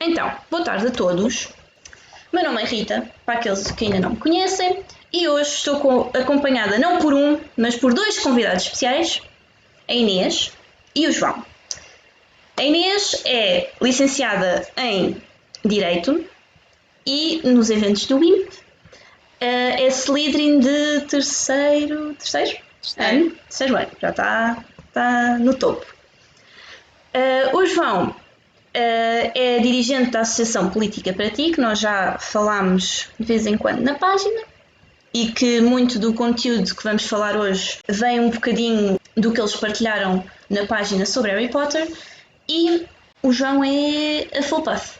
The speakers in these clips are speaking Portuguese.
Então, boa tarde a todos. Meu nome é Rita, para aqueles que ainda não me conhecem, e hoje estou acompanhada não por um, mas por dois convidados especiais, a Inês e o João. A Inês é licenciada em Direito e nos eventos do IMP. É Slytherin de terceiro ano, já está no topo. O João é dirigente da Associação Política para Ti, que nós já falámos de vez em quando na página, e que muito do conteúdo que vamos falar hoje vem um bocadinho do que eles partilharam na página sobre Harry Potter. E o João é a Hufflepuff.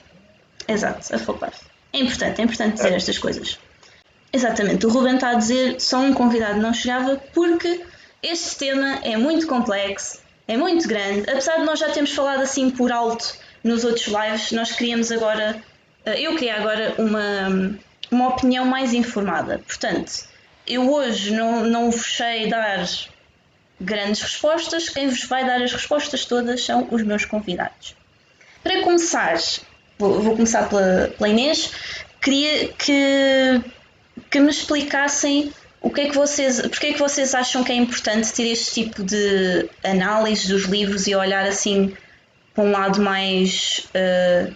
Exato, a Hufflepuff. É importante dizer estas coisas. Exatamente, o Ruben está a dizer só um convidado não chegava porque este tema é muito complexo, é muito grande. Apesar de nós já termos falado assim por alto nos outros lives, eu queria agora uma opinião mais informada. Portanto, eu hoje não vos sei dar grandes respostas, quem vos vai dar as respostas todas são os meus convidados. Para começar, vou começar pela Inês, queria que me explicassem porque é que vocês acham que é importante ter este tipo de análise dos livros e olhar assim para um lado mais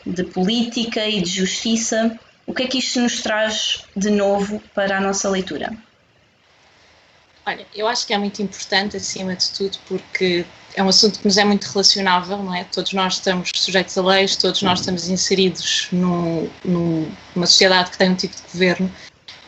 de política e de justiça. O que é que isto nos traz de novo para a nossa leitura? Olha, eu acho que é muito importante, acima de tudo, porque é um assunto que nos é muito relacionável, não é? Todos nós estamos sujeitos a leis, todos nós estamos inseridos numa sociedade que tem um tipo de governo.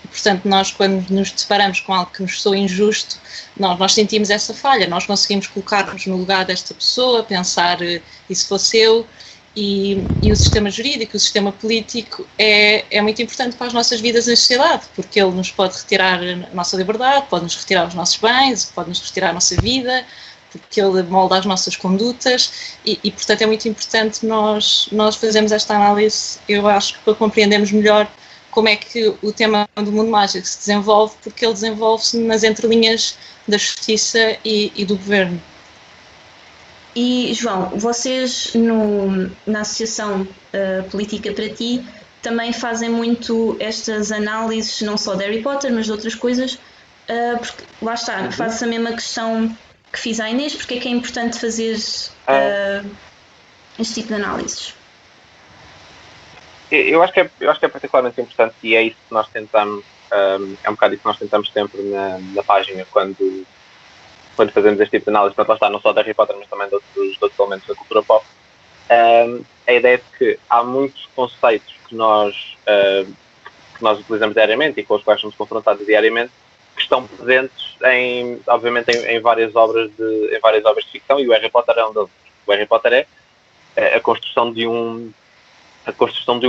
E, portanto, nós, quando nos deparamos com algo que nos soa injusto, nós sentimos essa falha, nós conseguimos colocar-nos no lugar desta pessoa, pensar, e se fosse eu? E o sistema jurídico, o sistema político é muito importante para as nossas vidas na sociedade, porque ele nos pode retirar a nossa liberdade, pode-nos retirar os nossos bens, pode-nos retirar a nossa vida, porque ele molda as nossas condutas e portanto, é muito importante nós fazermos esta análise, eu acho que para compreendermos melhor como é que o tema do mundo mágico se desenvolve, porque ele desenvolve-se nas entrelinhas da justiça e do governo. E, João, vocês na Associação Política para Ti também fazem muito estas análises, não só de Harry Potter, mas de outras coisas, porque lá está, faço a mesma questão que fiz à Inês, porque é que é importante fazer este tipo de análises? Eu acho que é particularmente importante e é isso que nós tentamos, é um bocado isso que nós tentamos sempre na página quando fazemos este tipo de análise, portanto lá está, não só de Harry Potter, mas também de outros elementos da cultura pop. A ideia de que há muitos conceitos que nós utilizamos diariamente e com os quais somos confrontados diariamente, que estão presentes obviamente em várias obras de ficção, e o Harry Potter é um deles. O Harry Potter é a construção de um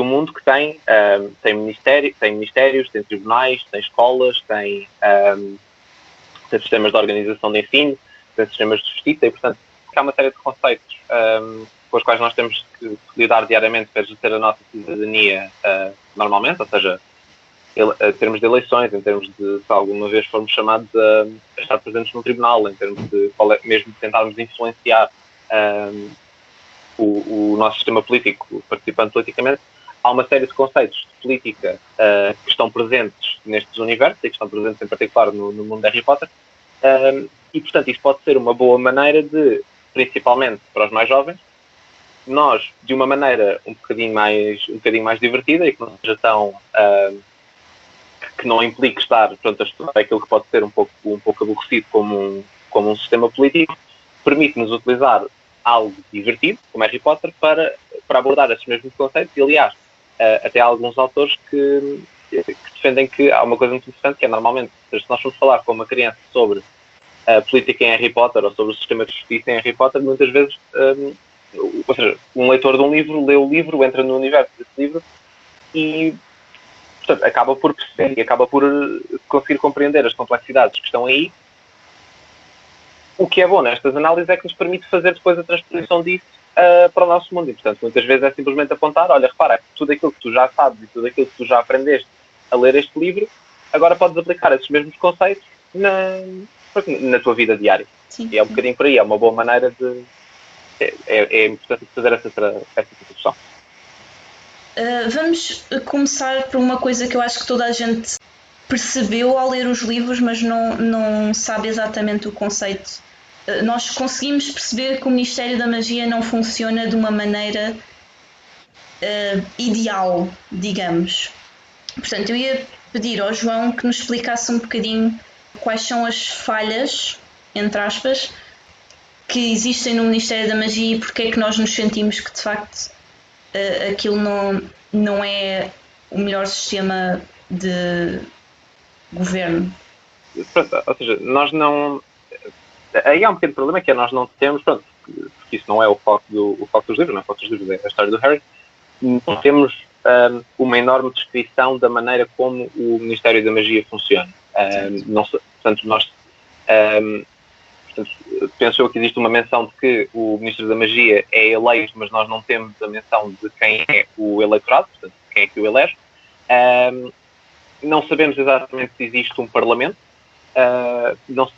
mundo que tem ministérios, tem tribunais, tem escolas, tem sistemas de organização de ensino, tem sistemas de justiça e, portanto, há uma série de conceitos com os quais nós temos que lidar diariamente para exercer a nossa cidadania normalmente, ou seja, em termos de eleições, em termos de se alguma vez formos chamados a estar presentes no tribunal, em termos de mesmo tentarmos influenciar o nosso sistema político, participando politicamente, há uma série de conceitos de política que estão presentes nestes universos e que estão presentes em particular no mundo de Harry Potter e, portanto, isto pode ser uma boa maneira de, principalmente para os mais jovens, nós, de uma maneira um bocadinho mais divertida e que não seja tão que não implique estar, portanto, a estudar aquilo que pode ser um pouco aborrecido como um sistema político, permite-nos utilizar algo divertido, como Harry Potter, para abordar esses mesmos conceitos e, aliás, até há alguns autores que defendem que há uma coisa muito interessante, que é normalmente, se nós formos falar com uma criança sobre a política em Harry Potter ou sobre o sistema de justiça em Harry Potter, muitas vezes, ou seja, um leitor de um livro lê o livro, entra no universo desse livro e, portanto, acaba por perceber e acaba por conseguir compreender as complexidades que estão aí. O que é bom nestas análises é que nos permite fazer depois a transposição disso para o nosso mundo. E, portanto, muitas vezes é simplesmente apontar, olha, repara, tudo aquilo que tu já sabes e tudo aquilo que tu já aprendeste a ler este livro, agora podes aplicar esses mesmos conceitos na tua vida diária. Sim, e é um bocadinho por aí, é uma boa maneira de... É importante fazer essa discussão. Vamos começar por uma coisa que eu acho que toda a gente percebeu ao ler os livros, mas não sabe exatamente o conceito. Nós conseguimos perceber que o Ministério da Magia não funciona de uma maneira ideal, digamos. Portanto, eu ia pedir ao João que nos explicasse um bocadinho quais são as falhas, entre aspas, que existem no Ministério da Magia e porque é que nós nos sentimos que de facto aquilo não é o melhor sistema de governo. Pronto, ou seja, nós não... Aí há um pequeno problema que é nós não temos, pronto, porque isso não é o foco dos livros, não é o foco dos livros, é a história do Harry, não temos uma enorme descrição da maneira como o Ministério da Magia funciona. Portanto, penso eu que existe uma menção de que o Ministro da Magia é eleito, mas nós não temos a menção de quem é o eleitorado, portanto, quem é que o elege. Não sabemos exatamente se existe um Parlamento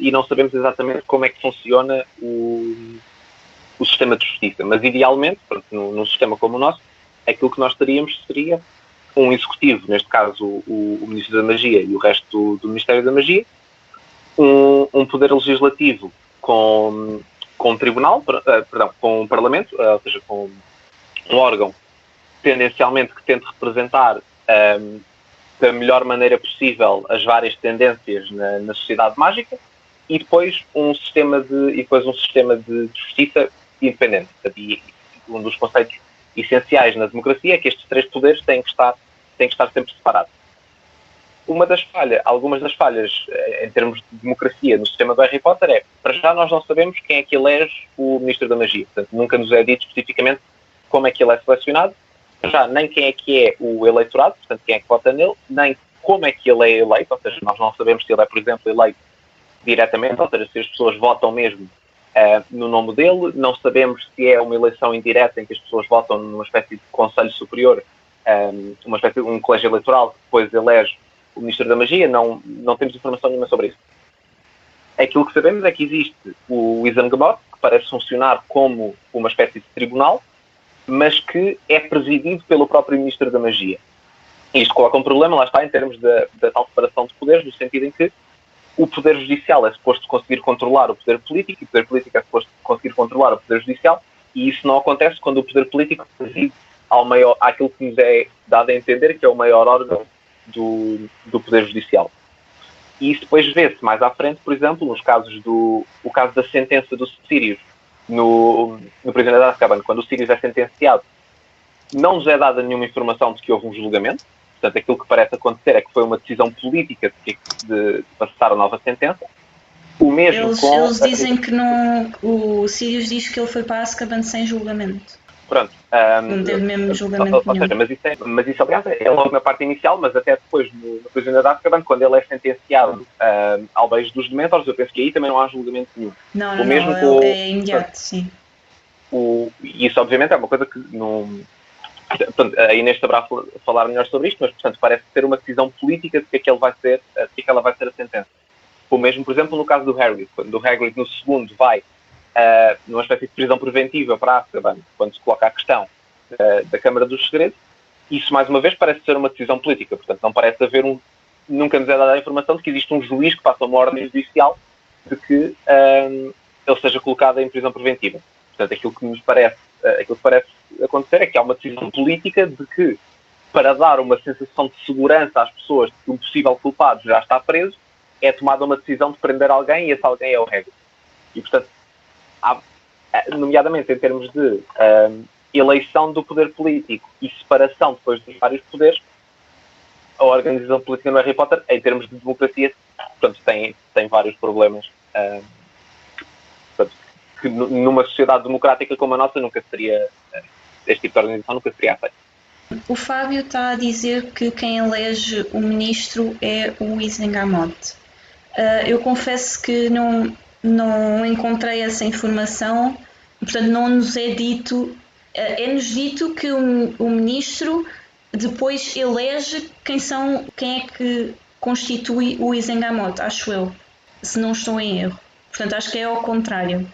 e não sabemos exatamente como é que funciona o sistema de justiça. Mas, idealmente, num sistema como o nosso, aquilo que nós teríamos seria um executivo, neste caso o Ministro da Magia e o resto do Ministério da Magia, um poder legislativo com um tribunal, com um parlamento, ou seja, com um órgão tendencialmente que tente representar da melhor maneira possível as várias tendências na sociedade mágica, e depois um sistema de justiça independente. E um dos conceitos essenciais na democracia é que estes três poderes têm que estar sempre separados. Algumas das falhas em termos de democracia no sistema do Harry Potter é, para já nós não sabemos quem é que elege o Ministro da Magia. Portanto, nunca nos é dito especificamente como é que ele é selecionado, já nem quem é que é o eleitorado, portanto, quem é que vota nele, nem como é que ele é eleito, ou seja, nós não sabemos se ele é, por exemplo, eleito diretamente, ou seja, se as pessoas votam mesmo no nome dele, não sabemos se é uma eleição indireta em que as pessoas votam numa espécie de conselho superior, uma espécie de um colégio eleitoral que depois elege o Ministro da Magia, não temos informação nenhuma sobre isso. Aquilo que sabemos é que existe o Isengard, que parece funcionar como uma espécie de tribunal, mas que é presidido pelo próprio Ministro da Magia. Isto coloca um problema, lá está, em termos da tal separação de poderes, no sentido em que o Poder Judicial é suposto conseguir controlar o Poder Político e o Poder Político é suposto conseguir controlar o Poder Judicial, e isso não acontece quando o Poder Político preside àquilo que nos é dado a entender que é o maior órgão do Poder Judicial. E isso depois vê-se mais à frente, por exemplo, nos casos o caso da sentença do Sirius no Prisioneiro de Azkaban, quando o Sirius é sentenciado, não nos é dada nenhuma informação de que houve um julgamento. Portanto, aquilo que parece acontecer é que foi uma decisão política de passar a nova sentença. O mesmo eles dizem que não. O Sirius diz que ele foi para Azkaban sem julgamento. Pronto. Não teve mesmo julgamento nenhum. Seja, mas isso, aliás, é logo na parte inicial, mas até depois, no Prisioneiro de Azkaban, quando ele é sentenciado ao beijo dos Dementors, eu penso que aí também não há julgamento nenhum. Não, é imediato, sim. Isso, obviamente, é uma coisa que não... Portanto, a Inês saberá falar melhor sobre isto, mas, portanto, parece ser uma decisão política de que aquela vai ser a sentença. O mesmo, por exemplo, no caso do Hagrid, quando o Hagrid, no segundo, vai numa espécie de prisão preventiva para Azkaban, quando se coloca a questão da Câmara dos Segredos, isso, mais uma vez, parece ser uma decisão política. Portanto, não parece haver nunca nos é dada a informação de que existe um juiz que passa uma ordem judicial de que ele seja colocado em prisão preventiva. Portanto, aquilo que parece acontecer é que há uma decisão política de que, para dar uma sensação de segurança às pessoas de que um possível culpado já está preso, é tomada uma decisão de prender alguém e esse alguém é o Hagrid. E, portanto, nomeadamente em termos de eleição do poder político e separação depois dos vários poderes, a organização política no Harry Potter, em termos de democracia, portanto, tem vários problemas. Que numa sociedade democrática como a nossa este tipo de organização nunca seria aceito. O Fábio está a dizer que quem elege o ministro é o Isengard. Eu confesso que não encontrei essa informação, portanto não nos é dito, é-nos dito que o ministro depois elege quem é que constitui o Isengard, acho eu, se não estou em erro. Portanto, acho que é ao contrário.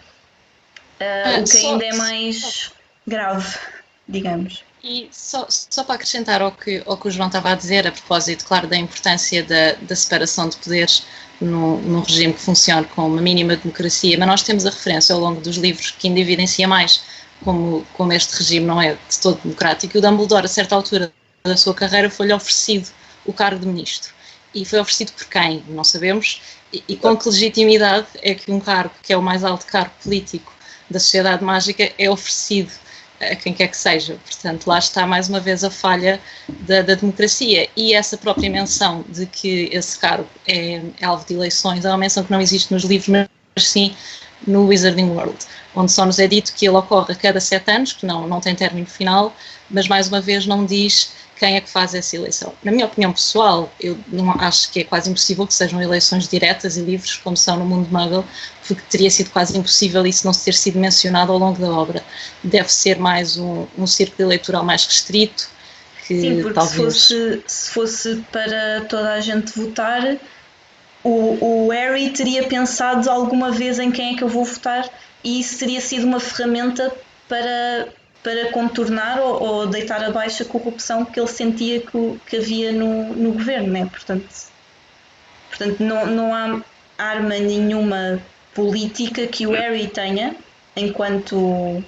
O que ainda é mais grave, digamos. E só para acrescentar ao que o João estava a dizer, a propósito, claro, da importância da separação de poderes num regime que funcione com uma mínima democracia, mas nós temos a referência ao longo dos livros que ainda evidencia mais como este regime não é de todo democrático. E o Dumbledore, a certa altura da sua carreira, foi-lhe oferecido o cargo de ministro. E foi oferecido por quem? Não sabemos. E com que legitimidade é que um cargo, que é o mais alto cargo político da sociedade mágica, é oferecido a quem quer que seja? Portanto, lá está mais uma vez a falha da democracia. E essa própria menção de que esse cargo é alvo de eleições é uma menção que não existe nos livros, mas sim no Wizarding World, onde só nos é dito que ele ocorre a cada 7 anos, que não tem término final, mas mais uma vez não diz quem é que faz essa eleição. Na minha opinião pessoal, eu não acho que é quase impossível que sejam eleições diretas e livres, como são no mundo Muggle, porque teria sido quase impossível isso não ter sido mencionado ao longo da obra. Deve ser mais um círculo eleitoral mais restrito. Que sim, porque talvez... se fosse para toda a gente votar, o Harry teria pensado alguma vez em quem é que eu vou votar, e isso teria sido uma ferramenta para contornar ou deitar abaixo a corrupção que ele sentia que havia no governo, né? Portanto, não há arma nenhuma política que o Harry tenha, enquanto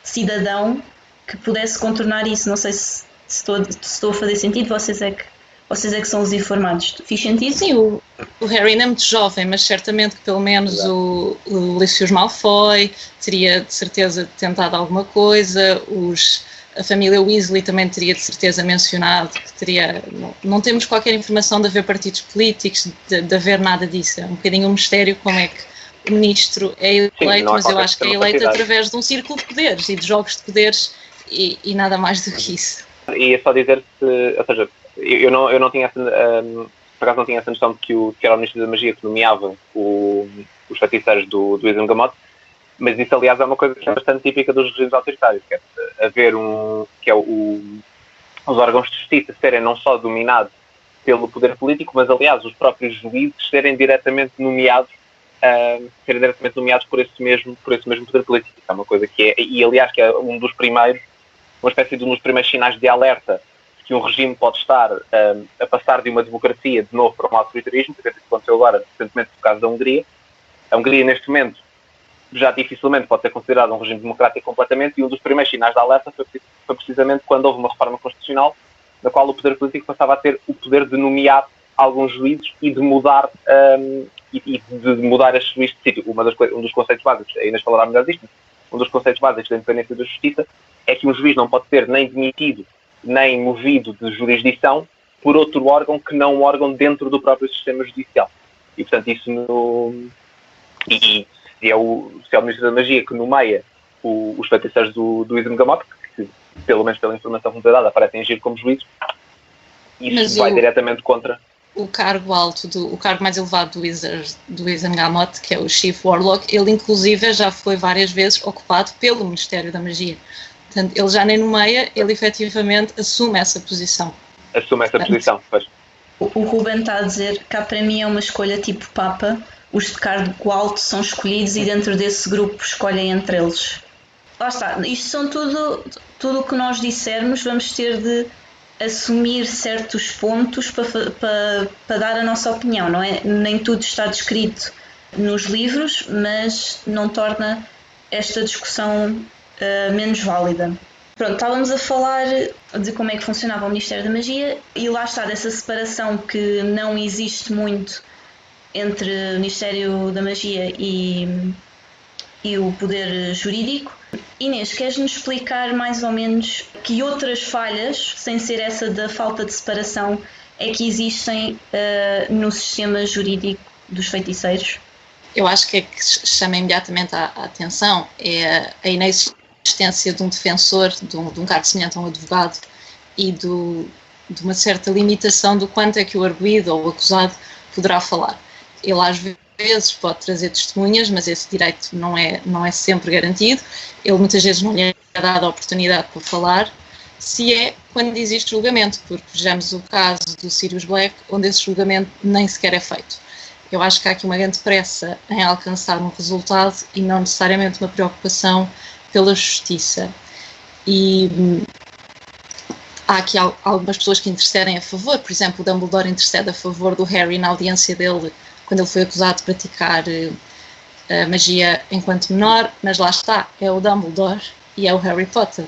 cidadão, que pudesse contornar isso. Não sei se estou a fazer sentido, vocês é que são os informados. Fiz sentido? Sim, o Harry ainda é muito jovem, mas certamente que pelo menos o Lucius Malfoy teria de certeza tentado alguma coisa, a família Weasley também teria de certeza mencionado que teria... Não temos qualquer informação de haver partidos políticos, de haver nada disso. É um bocadinho um mistério como é que o ministro é eleito, mas eu acho que é eleito através de um círculo de poderes e de jogos de poderes e nada mais do que isso. E é só dizer que, ou seja, eu não tinha essa, por acaso não tinha essa noção de que era o Ministro da Magia que nomeava os feiticeiros do Isengard, mas isso aliás é uma coisa que é bastante típica dos regimes autoritários, que é haver os órgãos de justiça serem não só dominados pelo poder político, mas aliás os próprios juízes serem diretamente nomeados por esse mesmo poder político. Isso é uma coisa que é, e aliás que é uma espécie de um dos primeiros sinais de alerta que um regime pode estar a passar de uma democracia de novo para um autoritarismo. Por exemplo, isso aconteceu agora recentemente no caso da Hungria. A Hungria neste momento já dificilmente pode ser considerado um regime democrático completamente, e um dos primeiros sinais de alerta foi precisamente quando houve uma reforma constitucional na qual o poder político passava a ter o poder de nomear alguns juízes e de mudar as juízes de sítio. Um dos conceitos básicos, a Inês falará melhor disto, um dos conceitos básicos da independência da justiça é que um juiz não pode ser nem demitido nem movido de jurisdição por outro órgão que não um órgão dentro do próprio sistema judicial. E, portanto, isso se é o Ministro da Magia que nomeia os feiticeiros do Isengard, que, pelo menos pela informação que me foi dada, aparecem agir como juízes, isso vai diretamente contra... O cargo o cargo mais elevado do Isengard, que é o Chief Warlock, ele inclusive já foi várias vezes ocupado pelo Ministério da Magia. Portanto, ele já nem nomeia, ele efetivamente assume essa posição. Pois. O Ruben está a dizer, cá para mim é uma escolha tipo Papa, os de cargo alto são escolhidos e dentro desse grupo escolhem entre eles. Lá está, isto são tudo o que nós dissermos, vamos ter de assumir certos pontos para dar a nossa opinião, não é? Nem tudo está descrito nos livros, mas não torna esta discussão menos válida. Pronto, estávamos a falar de como é que funcionava o Ministério da Magia e lá está, dessa separação que não existe muito entre o Ministério da Magia e o poder jurídico. Inês, queres-nos explicar mais ou menos que outras falhas, sem ser essa da falta de separação, é que existem no sistema jurídico dos feiticeiros? Eu acho que chama imediatamente a atenção é a inexistência de um defensor, de um cargo semelhante a um advogado e de uma certa limitação do quanto é que o arguido ou o acusado poderá falar. Ele às vezes pode trazer testemunhas, mas esse direito não é sempre garantido. Ele muitas vezes não lhe é dado a oportunidade para falar, se é quando existe julgamento, porque vejamos o caso do Sirius Black, onde esse julgamento nem sequer é feito. Eu acho que há aqui uma grande pressa em alcançar um resultado e não necessariamente uma preocupação pela justiça. E há aqui algumas pessoas que intercedem a favor, por exemplo, o Dumbledore intercede a favor do Harry na audiência dele, quando ele foi acusado de praticar magia enquanto menor, mas lá está, é o Dumbledore e é o Harry Potter.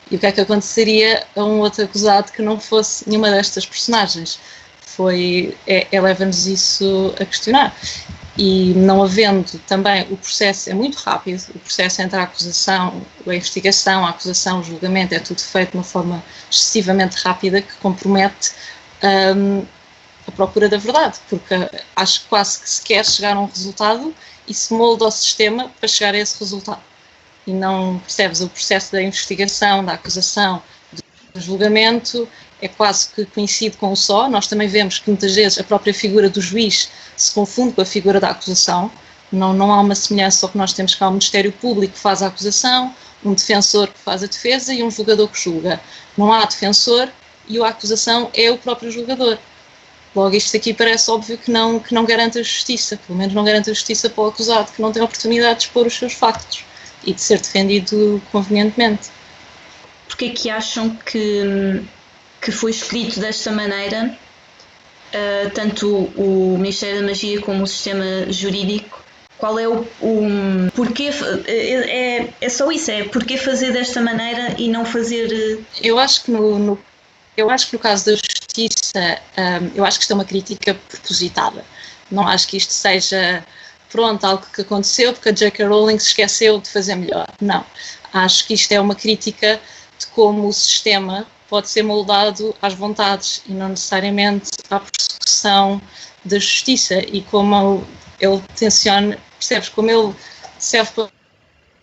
E o que é que aconteceria a um outro acusado que não fosse nenhuma destas personagens? Leva-nos isso a questionar. E não havendo também, o processo é muito rápido, o processo entre a acusação, a investigação, a acusação, o julgamento, é tudo feito de uma forma excessivamente rápida que compromete a procura da verdade, porque acho que quase que se quer chegar a um resultado e se molda o sistema para chegar a esse resultado. E não percebes o processo da investigação, da acusação, do julgamento, é quase que coincide com o só. Nós também vemos que muitas vezes a própria figura do juiz se confunde com a figura da acusação. Não há uma semelhança ao que nós temos cá, um Ministério Público que faz a acusação, um defensor que faz a defesa e um julgador que julga. Não há defensor e a acusação é o próprio julgador. Logo, isto aqui parece óbvio que não garante a justiça, pelo menos não garante a justiça para o acusado, que não tem oportunidade de expor os seus factos e de ser defendido convenientemente. Porque é que acham que foi escrito desta maneira, tanto o Ministério da Magia como o sistema jurídico? Qual é o porquê? É só isso, é porquê fazer desta maneira e não fazer... Eu acho que no caso da justiça, eu acho que isto é uma crítica propositada. Não acho que isto seja, algo que aconteceu porque a J.K. Rowling se esqueceu de fazer melhor. Não. Acho que isto é uma crítica de como o sistema pode ser moldado às vontades e não necessariamente à persecução da justiça, e como ele tenciona, percebes, como ele serve para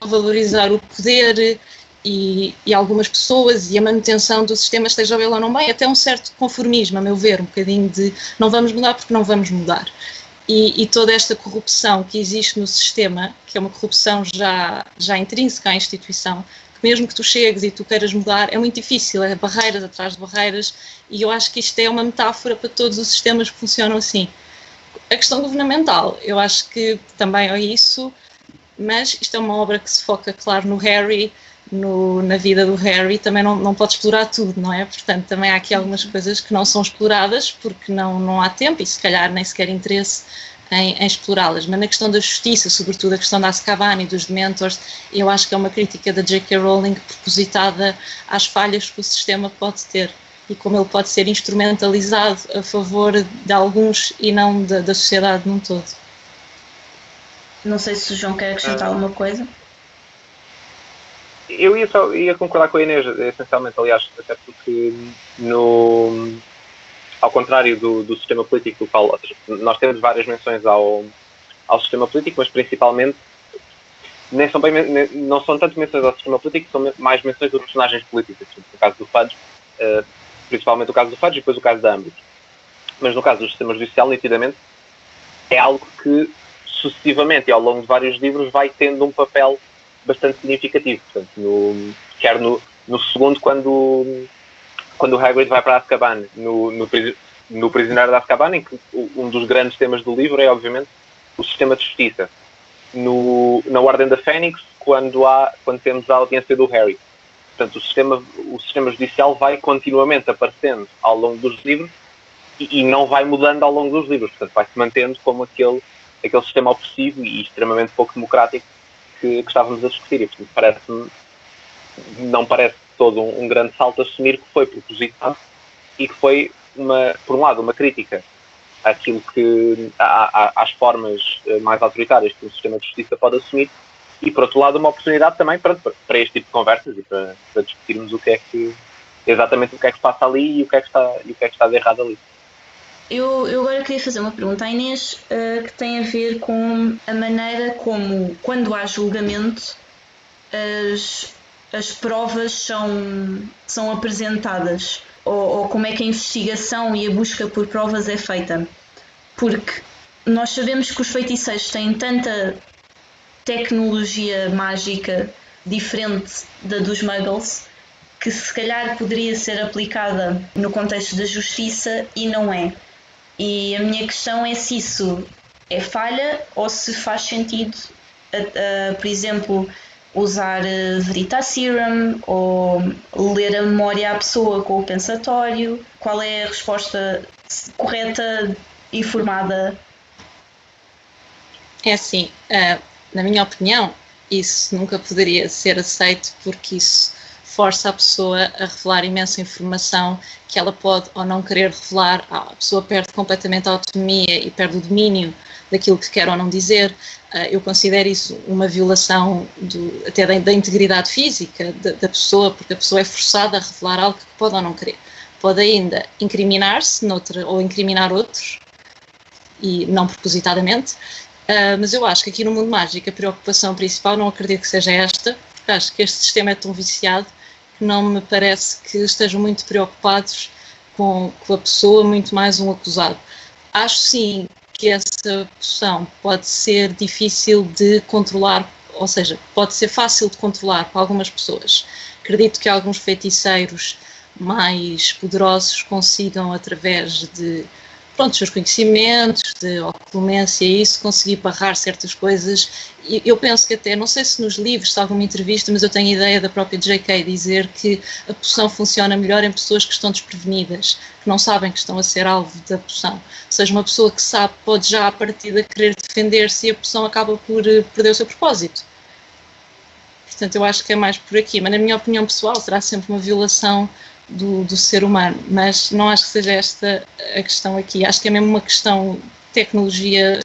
valorizar o poder e algumas pessoas e a manutenção do sistema, esteja ele ou não bem, até um certo conformismo, a meu ver, um bocadinho de não vamos mudar porque não vamos mudar. E toda esta corrupção que existe no sistema, que é uma corrupção já intrínseca à instituição, que mesmo que tu chegues e tu queiras mudar, é muito difícil, é barreiras atrás de barreiras, e eu acho que isto é uma metáfora para todos os sistemas que funcionam assim. A questão governamental, eu acho que também é isso, mas isto é uma obra que se foca, claro, no Harry, na vida do Harry, também não pode explorar tudo, não é? Portanto, também há aqui algumas coisas que não são exploradas porque não há tempo e se calhar nem sequer interesse em explorá-las. Mas na questão da justiça, sobretudo a questão da Azkaban e dos Dementors, eu acho que é uma crítica da J.K. Rowling propositada às falhas que o sistema pode ter e como ele pode ser instrumentalizado a favor de alguns e não da sociedade num todo. Não sei se o João quer acrescentar alguma coisa. Eu ia concordar com a Inês, essencialmente, aliás, até porque ao contrário do sistema político, nós temos várias menções ao sistema político, mas principalmente não são tanto menções ao sistema político, são mais menções de personagens políticos. No caso do Fudge, principalmente o caso do Fudge e depois o caso da Umbridge. Mas no caso do sistema judicial, nitidamente, é algo que sucessivamente e ao longo de vários livros vai tendo um papel bastante significativo. Portanto, quer no segundo, quando o Hagrid vai para Azkaban, no Prisioneiro de Azkaban, em que um dos grandes temas do livro é, obviamente, o sistema de justiça. Na Ordem da Fênix, quando temos a audiência do Harry. Portanto, o sistema judicial vai continuamente aparecendo ao longo dos livros e não vai mudando ao longo dos livros. Portanto, vai-se mantendo como aquele sistema opressivo e extremamente pouco democrático que estávamos a discutir. E, portanto, não parece todo um grande salto assumir que foi propositado e que foi, por um lado, uma crítica àquilo às formas mais autoritárias que o sistema de justiça pode assumir e, por outro lado, uma oportunidade também para este tipo de conversas e para discutirmos exatamente o que é que se passa ali e o que é que está de errado ali. Eu agora queria fazer uma pergunta à Inês que tem a ver com a maneira como, quando há julgamento, as provas são apresentadas ou como é que a investigação e a busca por provas é feita. Porque nós sabemos que os feiticeiros têm tanta tecnologia mágica diferente da dos Muggles que se calhar poderia ser aplicada no contexto da justiça e não é. E a minha questão é se isso é falha ou se faz sentido, por exemplo, usar Veritaserum ou ler a memória à pessoa com o pensatório? Qual é a resposta correta e formada? É assim, na minha opinião, isso nunca poderia ser aceito porque isso força a pessoa a revelar imensa informação que ela pode ou não querer revelar. A pessoa perde completamente a autonomia e perde o domínio daquilo que quer ou não dizer. Eu considero isso uma violação até da integridade física da pessoa, porque a pessoa é forçada a revelar algo que pode ou não querer. Pode ainda incriminar-se ou incriminar outros, e não propositadamente, mas eu acho que aqui no mundo mágico a preocupação principal, não acredito que seja esta, porque acho que este sistema é tão viciado que não me parece que estejam muito preocupados com a pessoa, muito mais um acusado. Acho sim que essa poção pode ser difícil de controlar, ou seja, pode ser fácil de controlar para algumas pessoas. Acredito que alguns feiticeiros mais poderosos consigam, através de dos seus conhecimentos, de oculência e isso, conseguir barrar certas coisas. E eu penso que até, não sei se nos livros, se há alguma entrevista, mas eu tenho a ideia da própria J.K. dizer que a poção funciona melhor em pessoas que estão desprevenidas, que não sabem que estão a ser alvo da poção. Ou seja, uma pessoa que sabe pode já à partida querer defender-se e a poção acaba por perder o seu propósito. Portanto, eu acho que é mais por aqui, mas na minha opinião pessoal será sempre uma violação do ser humano, mas não acho que seja esta a questão aqui. Acho que é mesmo uma questão de tecnologia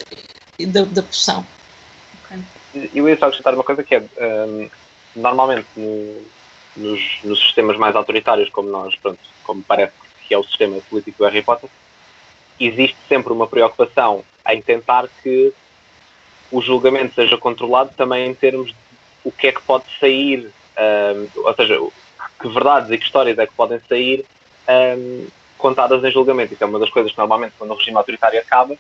da poção. Okay. Eu ia só acrescentar uma coisa que é, normalmente nos sistemas mais autoritários, como parece que é o sistema político do Harry Potter, existe sempre uma preocupação em tentar que o julgamento seja controlado também em termos de o que é que pode sair, ou seja, que verdades e que histórias é que podem sair contadas em julgamento. Isso é uma das coisas que normalmente quando o regime autoritário acaba,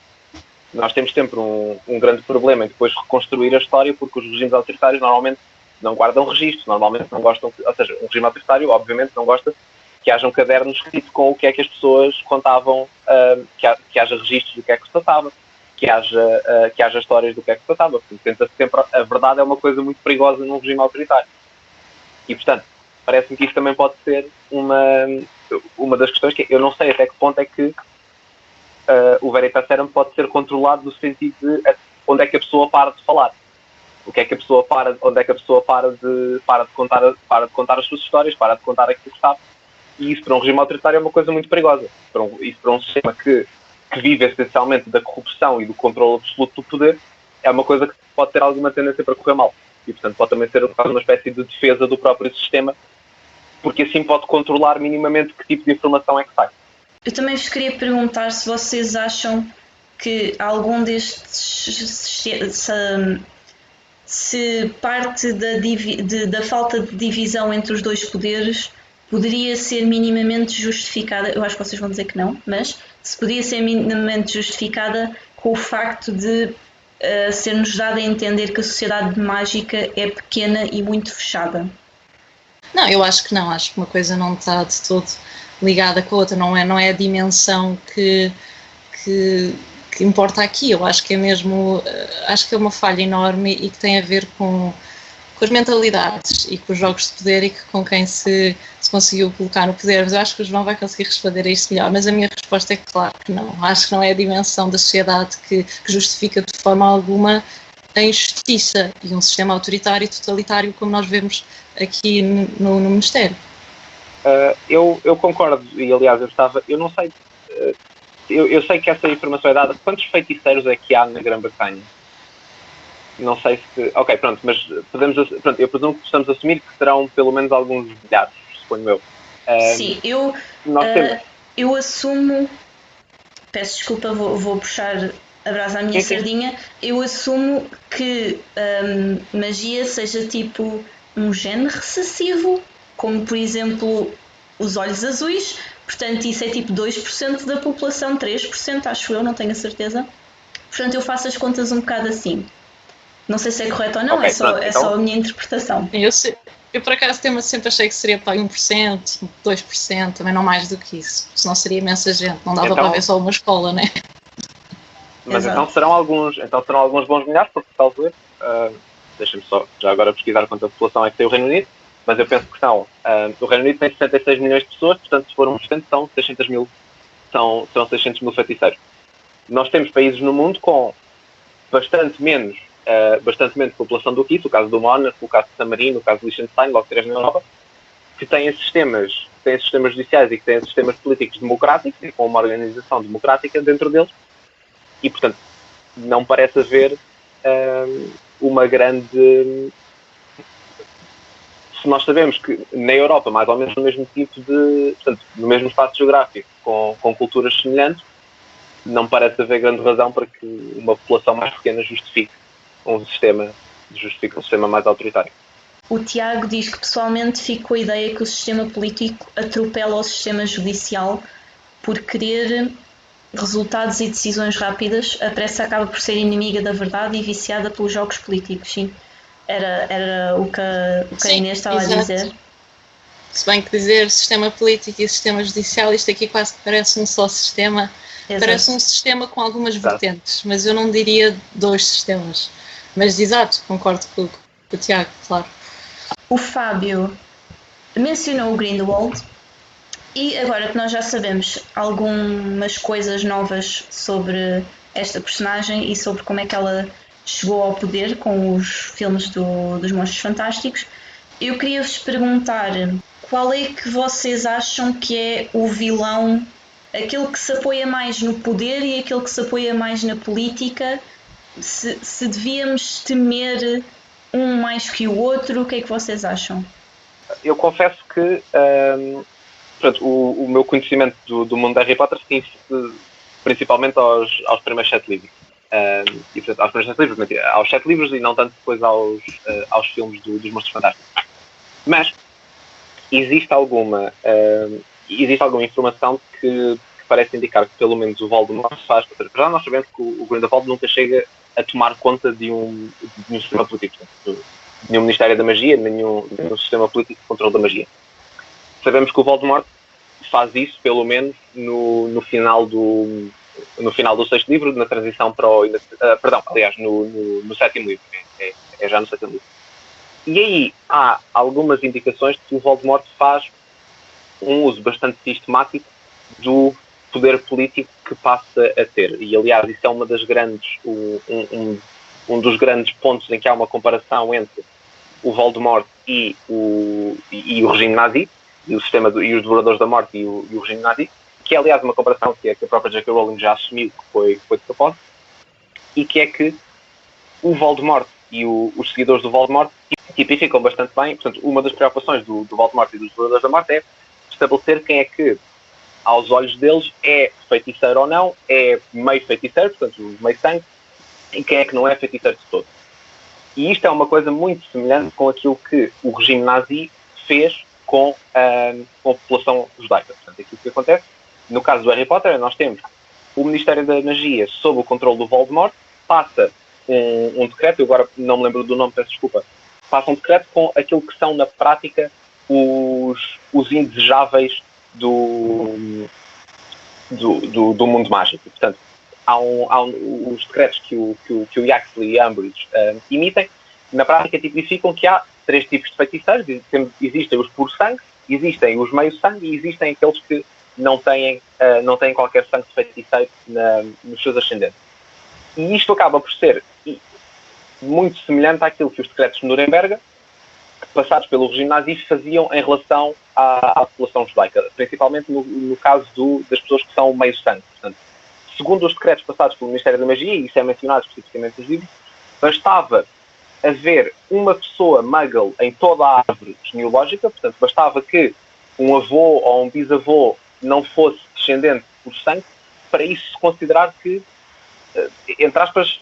nós temos sempre um grande problema em depois reconstruir a história, porque os regimes autoritários normalmente não guardam registros, normalmente não gostam, ou seja, um regime autoritário obviamente não gosta que hajam cadernos escritos com o que é que as pessoas contavam, que haja registros do que é que se tratava, que haja histórias do que é que se tratava. Portanto, sempre, a verdade é uma coisa muito perigosa num regime autoritário. E, portanto, parece-me que isso também pode ser uma das questões que eu não sei até que ponto é que o Veritaserum pode ser controlado no sentido de onde é que a pessoa para de falar. Onde é que a pessoa para de contar as suas histórias, para de contar aquilo que sabe. E isso para um regime autoritário é uma coisa muito perigosa. Isso para um sistema que vive essencialmente da corrupção e do controle absoluto do poder, é uma coisa que pode ter alguma tendência para correr mal. E, portanto, pode também ser uma espécie de defesa do próprio sistema, porque assim pode controlar minimamente que tipo de informação é que sai. Eu também vos queria perguntar se vocês acham que algum destes... se parte da falta de divisão entre os dois poderes poderia ser minimamente justificada, eu acho que vocês vão dizer que não, mas se poderia ser minimamente justificada com o facto de ser-nos dado a entender que a sociedade mágica é pequena e muito fechada. Não, eu acho que não, acho que uma coisa não está de todo ligada com a outra, não é a dimensão que importa aqui. Eu acho que é mesmo, acho que é uma falha enorme e que tem a ver com as mentalidades e com os jogos de poder e com quem se conseguiu colocar no poder. Mas eu acho que o João vai conseguir responder a isto melhor, mas a minha resposta é claro que não. Acho que não é a dimensão da sociedade que justifica de forma alguma a injustiça e um sistema autoritário e totalitário como nós vemos aqui no Ministério. Eu concordo, e aliás eu não sei, eu sei que essa informação é dada. Quantos feiticeiros é que há na Grã-Bretanha? Não sei se... Ok, pronto, mas eu presumo que possamos assumir que serão pelo menos alguns milhares, suponho eu. Sim, eu assumo... Peço desculpa, vou puxar a brasa à minha sardinha. Eu assumo que magia seja tipo um gene recessivo, como por exemplo os olhos azuis. Portanto, isso é tipo 2% da população, 3%, acho eu, não tenho a certeza. Portanto, eu faço as contas um bocado assim. Não sei se é correto ou não, okay, é só a minha interpretação. Eu por acaso sempre achei que seria para 1%, 2%, também não mais do que isso. Senão seria imensa gente, não dava para ver só uma escola, né? Mas então serão alguns bons milhares, porque talvez deixem-me só já agora pesquisar quanta população é que tem o Reino Unido, mas eu penso que o Reino Unido tem 66 milhões de pessoas, portanto, se for 1%, são 600 mil, são 600 mil feiticeiros. Nós temos países no mundo com bastante menos população do que isso, o caso do Mónaco, o caso de San Marino, o caso de Liechtenstein, logo 3 na Europa, que têm sistemas judiciais e que têm sistemas políticos democráticos e com uma organização democrática dentro deles, e, portanto, não parece haver uma grande... Se nós sabemos que na Europa, mais ou menos no mesmo tipo de... Portanto, no mesmo espaço geográfico, com culturas semelhantes, não parece haver grande razão para que uma população mais pequena justifique um sistema mais autoritário. O Tiago diz que pessoalmente fica com a ideia que o sistema político atropela o sistema judicial por querer resultados e decisões rápidas. A pressa acaba por ser inimiga da verdade e viciada pelos jogos políticos. Sim, era o que a Inês estava a dizer. Se bem que dizer sistema político e sistema judicial, isto aqui quase que parece um só sistema. Exato. Parece um sistema com algumas vertentes, mas eu não diria 2 sistemas. Mas, exato, concordo com o Tiago, claro. O Fábio mencionou o Grindelwald e agora que nós já sabemos algumas coisas novas sobre esta personagem e sobre como é que ela chegou ao poder com os filmes dos Monstros Fantásticos, eu queria vos perguntar qual é que vocês acham que é o vilão, aquele que se apoia mais no poder e aquele que se apoia mais na política, se devíamos temer um mais que o outro, o que é que vocês acham? Eu confesso que portanto, o meu conhecimento do mundo de Harry Potter se principalmente aos primeiros 7 livros. E, portanto, aos primeiros 7 livros, aos 7 livros e não tanto depois aos filmes dos Monstros Fantásticos. Mas existe alguma informação que parece indicar que pelo menos o Voldemort faz. Já nós sabemos que o Grindelwald nunca chega a tomar conta de um sistema político, de nenhum Ministério da Magia, de nenhum sistema político de controle da magia. Sabemos que o Voldemort faz isso, pelo menos, no final do 6º livro, na transição para o... no 7º livro. É já no 7º livro. E aí há algumas indicações de que o Voldemort faz um uso bastante sistemático do poder político que passa a ter. E, aliás, isso é uma das grandes... um dos grandes pontos em que há uma comparação entre o Voldemort e o regime nazi, e o sistema e os Devoradores da Morte e o regime nazi, que é, aliás, uma comparação que a própria J.K. Rowling já assumiu que foi de propósito, e que é que o Voldemort e os seguidores do Voldemort tipificam bastante bem. Portanto, uma das preocupações do Voldemort e dos Devoradores da Morte é estabelecer quem é que, aos olhos deles, é feiticeiro ou não, é meio feiticeiro, portanto, meio sangue, e quem é que não é feiticeiro de todo. E isto é uma coisa muito semelhante com aquilo que o regime nazi fez com a população judaica. Portanto, aquilo que acontece, no caso do Harry Potter, nós temos o Ministério da Magia sob o controle do Voldemort, passa um decreto, eu agora não me lembro do nome, peço desculpa, passa um decreto com aquilo que são, na prática, os indesejáveis do mundo mágico. Portanto, há os decretos que o Yaxley e a Umbridge emitem, na prática tipificam que há 3 tipos de feiticeiros. Existem os puros sangue, existem os meio sangue e existem aqueles que não têm qualquer sangue de feiticeiro nos seus ascendentes. E isto acaba por ser muito semelhante àquilo que os decretos de Nuremberg, passados pelo regime nazi, faziam em relação à população judaica, principalmente no caso das pessoas que são meio sangue. Portanto, segundo os decretos passados pelo Ministério da Magia, e isso é mencionado especificamente nos livros, bastava haver uma pessoa muggle em toda a árvore genealógica, portanto, bastava que um avô ou um bisavô não fosse descendente por sangue, para isso se considerar que, entre aspas,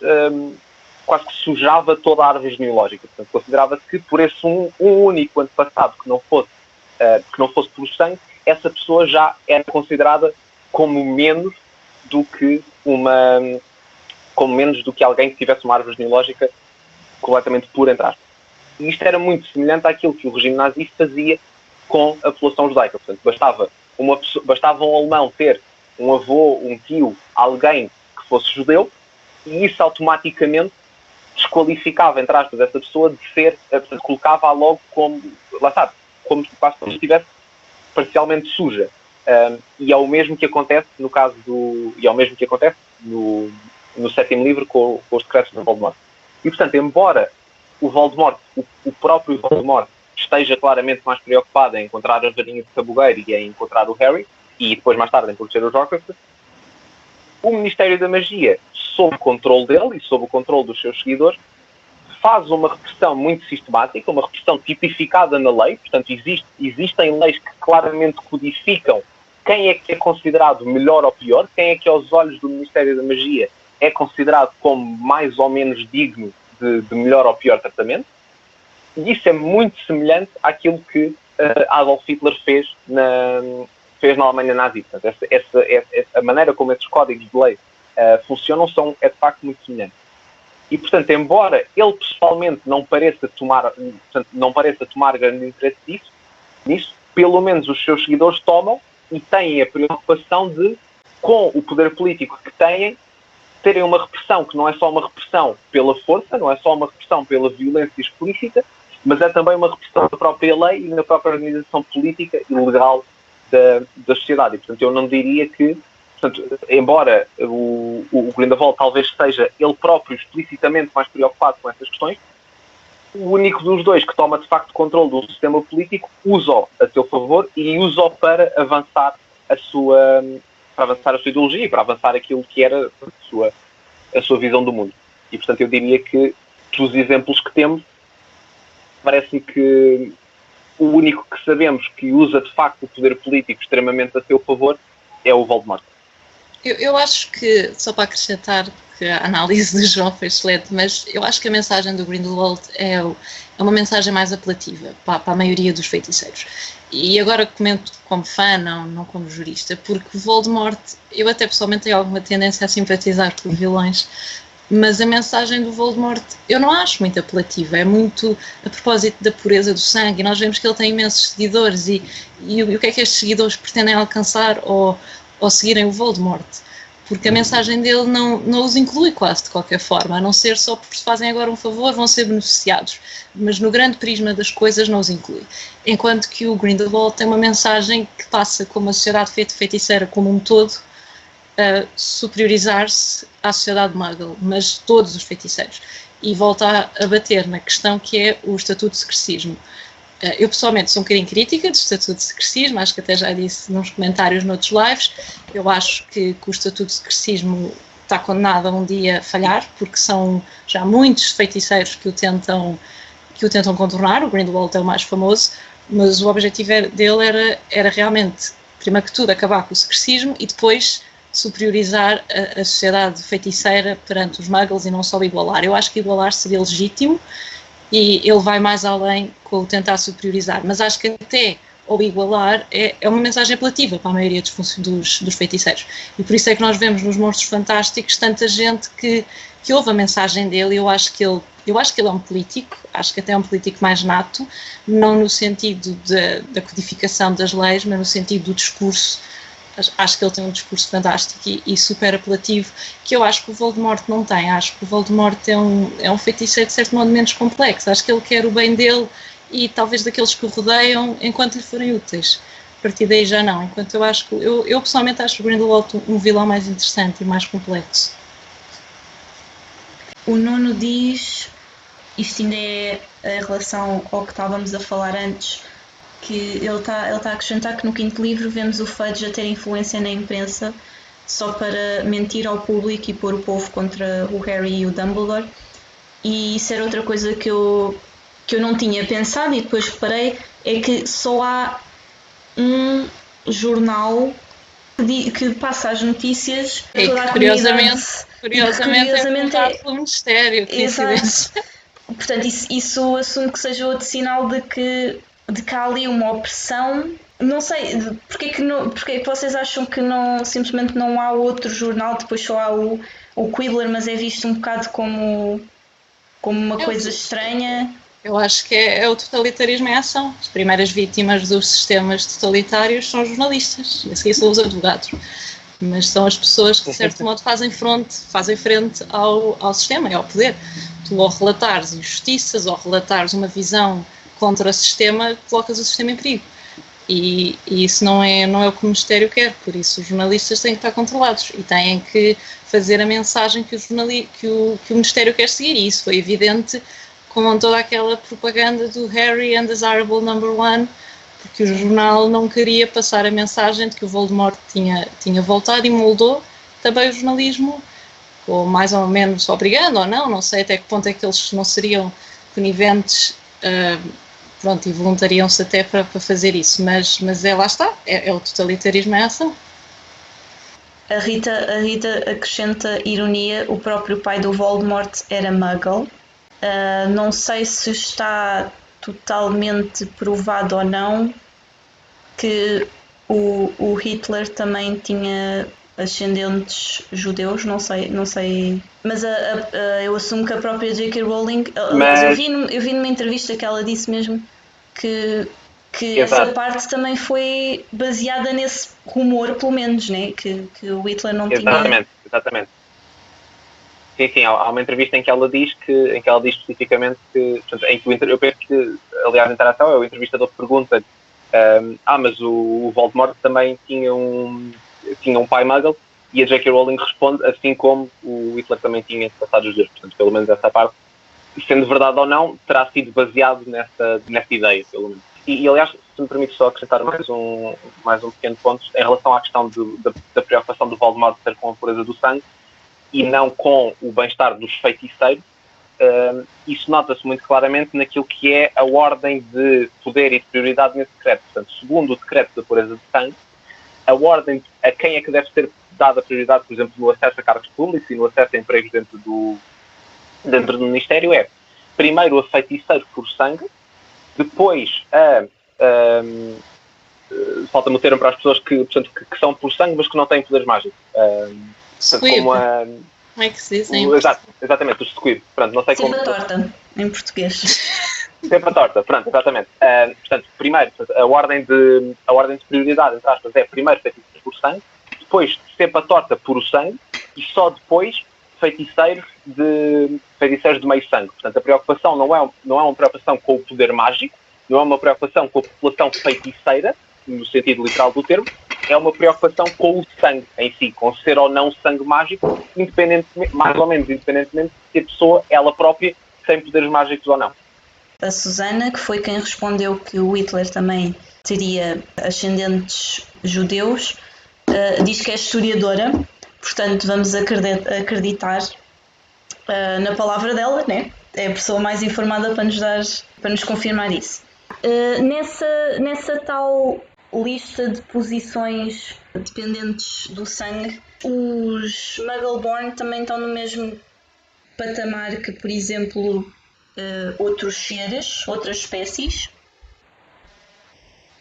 quase que sujava toda a árvore genealógica. Portanto, considerava-se que por esse um único antepassado que não fosse por sangue, essa pessoa já era considerada como menos do que alguém que tivesse uma árvore genealógica completamente pura, entre aspas. E isto era muito semelhante àquilo que o regime nazi fazia com a população judaica. Portanto, bastava um alemão ter um avô, um tio, alguém que fosse judeu, e isso automaticamente desqualificava, entre aspas, essa pessoa de ser, portanto, colocava-a logo como, lá está, como se quase estivesse parcialmente suja. E é o mesmo que acontece no caso e é o mesmo que acontece no 7º livro com os decretos de Voldemort. E, portanto, embora o Voldemort, o próprio Voldemort, esteja claramente mais preocupado em encontrar a varinha de tabuleiro e em encontrar o Harry, e depois mais tarde em proteger os Horcruxes, o Ministério da Magia, sob o controle dele e sob o controle dos seus seguidores, faz uma repressão muito sistemática, uma repressão tipificada na lei. Portanto, existem leis que claramente codificam quem é que é considerado melhor ou pior, quem é que aos olhos do Ministério da Magia é considerado como mais ou menos digno de melhor ou pior tratamento. E isso é muito semelhante àquilo que Adolf Hitler fez na Alemanha nazi. Portanto, a maneira como esses códigos de lei funcionam é de facto muito semelhante. E, portanto, embora ele pessoalmente não pareça tomar grande interesse nisso, pelo menos os seus seguidores tomam e têm a preocupação de, com o poder político que têm, terem uma repressão que não é só uma repressão pela força, não é só uma repressão pela violência explícita, mas é também uma repressão da própria lei e da própria organização política e legal da sociedade. E, portanto, eu não diria que, portanto, embora o Grindelwald talvez seja ele próprio explicitamente mais preocupado com essas questões, o único dos dois que toma de facto controle do sistema político usa-o a seu favor e usa-o para avançar a sua ideologia e para avançar aquilo que era a sua visão do mundo. E, portanto, eu diria que, dos exemplos que temos, parece-me que o único que sabemos que usa de facto o poder político extremamente a seu favor é o Voldemort. Eu acho que, só para acrescentar, que a análise do João foi excelente, mas eu acho que a mensagem do Grindelwald é uma mensagem mais apelativa para a maioria dos feiticeiros. E agora comento como fã, não como jurista, porque Voldemort, eu até pessoalmente tenho alguma tendência a simpatizar por vilões, mas a mensagem do Voldemort eu não acho muito apelativa, é muito a propósito da pureza do sangue, e nós vemos que ele tem imensos seguidores, e o que é que estes seguidores pretendem alcançar ou seguirem o Voldemort? Porque a mensagem dele não os inclui quase de qualquer forma, a não ser só porque se fazem agora um favor, vão ser beneficiados, mas no grande prisma das coisas não os inclui. Enquanto que o Grindelwald tem uma mensagem que passa como a sociedade feiticeira como um todo a superiorizar-se à sociedade muggle, mas todos os feiticeiros, e volta a bater na questão que é o estatuto de secrecismo. Eu pessoalmente sou um bocadinho crítica do estatuto de secrecismo, acho que até já disse nos comentários noutros lives, eu acho que o estatuto de secrecismo está condenado a um dia falhar, porque são já muitos feiticeiros que o tentam contornar, o Grindelwald é o mais famoso, mas o objetivo dele era realmente, primeiro que tudo, acabar com o secrecismo e depois superiorizar a sociedade feiticeira perante os muggles e não só igualar. Eu acho que igualar seria legítimo, e ele vai mais além com o tentar superiorizar, mas acho que até ao igualar é uma mensagem apelativa para a maioria dos feiticeiros, e por isso é que nós vemos nos Monstros Fantásticos tanta gente que ouve a mensagem dele. Eu acho que ele é um político, acho que até é um político mais nato, não no sentido da codificação das leis, mas no sentido do discurso. Acho que ele tem um discurso fantástico e super apelativo, que eu acho que o Voldemort não tem. Acho que o Voldemort é um feiticeiro de certo modo menos complexo. Acho que ele quer o bem dele e talvez daqueles que o rodeiam enquanto lhe forem úteis. A partir daí já não. Enquanto eu pessoalmente acho o Grindelwald um vilão mais interessante e mais complexo. O Nuno diz, isto ainda é em relação ao que estávamos a falar antes, que ele está a acrescentar que no 5º livro vemos o Fudge a ter influência na imprensa só para mentir ao público e pôr o povo contra o Harry e o Dumbledore, e isso era outra coisa que eu não tinha pensado e depois reparei, é que só há um jornal que passa as notícias a toda a comunidade. Curiosamente é pelo Ministério. Exato. Portanto, isso assume que seja outro sinal de que há ali uma opressão. Não sei, porque é que vocês acham que simplesmente não há outro jornal, depois só há o Quibbler, mas é visto um bocado como uma coisa estranha? Eu acho que é o totalitarismo em ação. As primeiras vítimas dos sistemas totalitários são os jornalistas, e a seguir são os advogados. Mas são as pessoas que, de certo modo, fazem frente ao sistema e ao poder. Tu, ao relatares injustiças, ao relatares uma visão contra o sistema, colocas o sistema em perigo. E isso não é o que o Ministério quer, por isso os jornalistas têm que estar controlados e têm que fazer a mensagem que o Ministério quer seguir, e isso foi evidente com toda aquela propaganda do Harry Undesirable #1, porque o jornal não queria passar a mensagem de que o Voldemort tinha voltado e moldou também o jornalismo, ou mais ou menos obrigando ou não sei até que ponto é que eles não seriam coniventes, e voluntariam-se até para fazer isso, mas lá está, é o totalitarismo em ação. A Rita acrescenta ironia, o próprio pai do Voldemort era Muggle. Não sei se está totalmente provado ou não que o Hitler também tinha ascendentes judeus, não sei, mas eu assumo que a própria J.K. Rowling, aliás, eu vi numa entrevista que ela disse mesmo que essa parte também foi baseada nesse rumor, pelo menos, né? que o Hitler não tinha... Exatamente. Sim, há uma entrevista em que ela diz especificamente que, portanto, em que eu penso que, aliás, a interação é o entrevistador que pergunta mas o Voldemort também tinha um pai Muggle, e a J.K. Rowling responde assim como o Hitler também tinha passados os judeus. Portanto, pelo menos essa parte, sendo verdade ou não, terá sido baseado nessa ideia, pelo menos. E aliás, se me permite só acrescentar mais um pequeno ponto em relação à questão da preocupação do Voldemort ser com a pureza do sangue e não com o bem-estar dos feiticeiros, isso nota-se muito claramente naquilo que é a ordem de poder e de prioridade nesse decreto. Portanto, segundo o decreto da pureza de sangue, a ordem a quem é que deve ser dada prioridade, por exemplo, no acesso a cargos públicos e no acesso a empregos dentro do Ministério é, primeiro, a feiticeiro por sangue, depois falta-me o termo para as pessoas que são por sangue, mas que não têm poderes mágicos. Como é que se diz? Exatamente, os squib. Pronto, não sei Sempre a torta, em português. Sempre a torta, pronto, exatamente. Portanto, primeiro, a ordem de prioridade, entre aspas, é primeiro feiticeiros por sangue, depois sempre a torta por o sangue, e só depois feiticeiros de meio sangue. Portanto, a preocupação não é uma preocupação com o poder mágico, não é uma preocupação com a população feiticeira, no sentido literal do termo, é uma preocupação com o sangue em si, com ser ou não sangue mágico, mais ou menos independentemente se a pessoa, ela própria, tem poderes mágicos ou não. A Susana, que foi quem respondeu que o Hitler também teria ascendentes judeus, diz que é historiadora, portanto vamos acreditar na palavra dela, né? É a pessoa mais informada para nos confirmar isso. Nessa tal lista de posições dependentes do sangue, os Muggleborn também estão no mesmo patamar que, por exemplo, outros seres, outras espécies,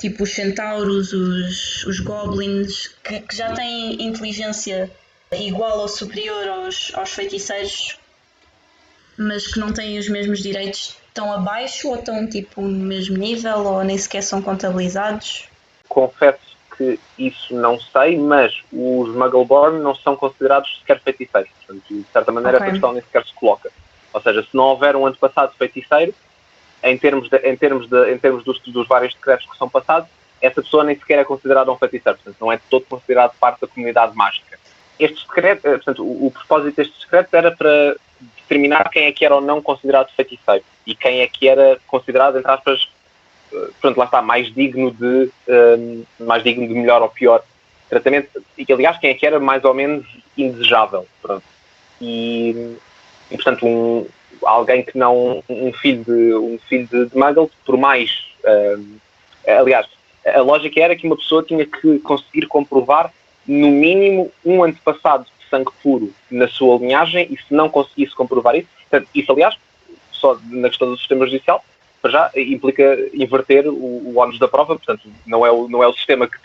tipo os centauros, os goblins, que já têm inteligência igual ou superior aos feiticeiros, mas que não têm os mesmos direitos. Estão abaixo ou estão tipo no mesmo nível ou nem sequer são contabilizados? Confesso que isso não sei, mas os Muggleborn não são considerados sequer feiticeiros. Portanto, de certa maneira, essa questão nem sequer se coloca. Ou seja, se não houver um antepassado feiticeiro, em termos dos vários decretos que são passados, essa pessoa nem sequer é considerada um feiticeiro. Portanto, não é de todo considerado parte da comunidade mágica. Estes decretos, portanto, o propósito destes decretos era para determinar quem é que era ou não considerado feiticeiro e quem é que era considerado, entre aspas, pronto, lá está, mais digno de melhor ou pior tratamento, e que, aliás, quem é que era mais ou menos indesejável, pronto. E portanto, alguém que não, um filho de Muggle, por mais, aliás, a lógica era que uma pessoa tinha que conseguir comprovar, no mínimo, um antepassado de sangue puro na sua linhagem, e se não conseguisse comprovar isso, portanto, isso, aliás, só na questão do sistema judicial, para já implica inverter o ónus da prova, portanto, não é o sistema que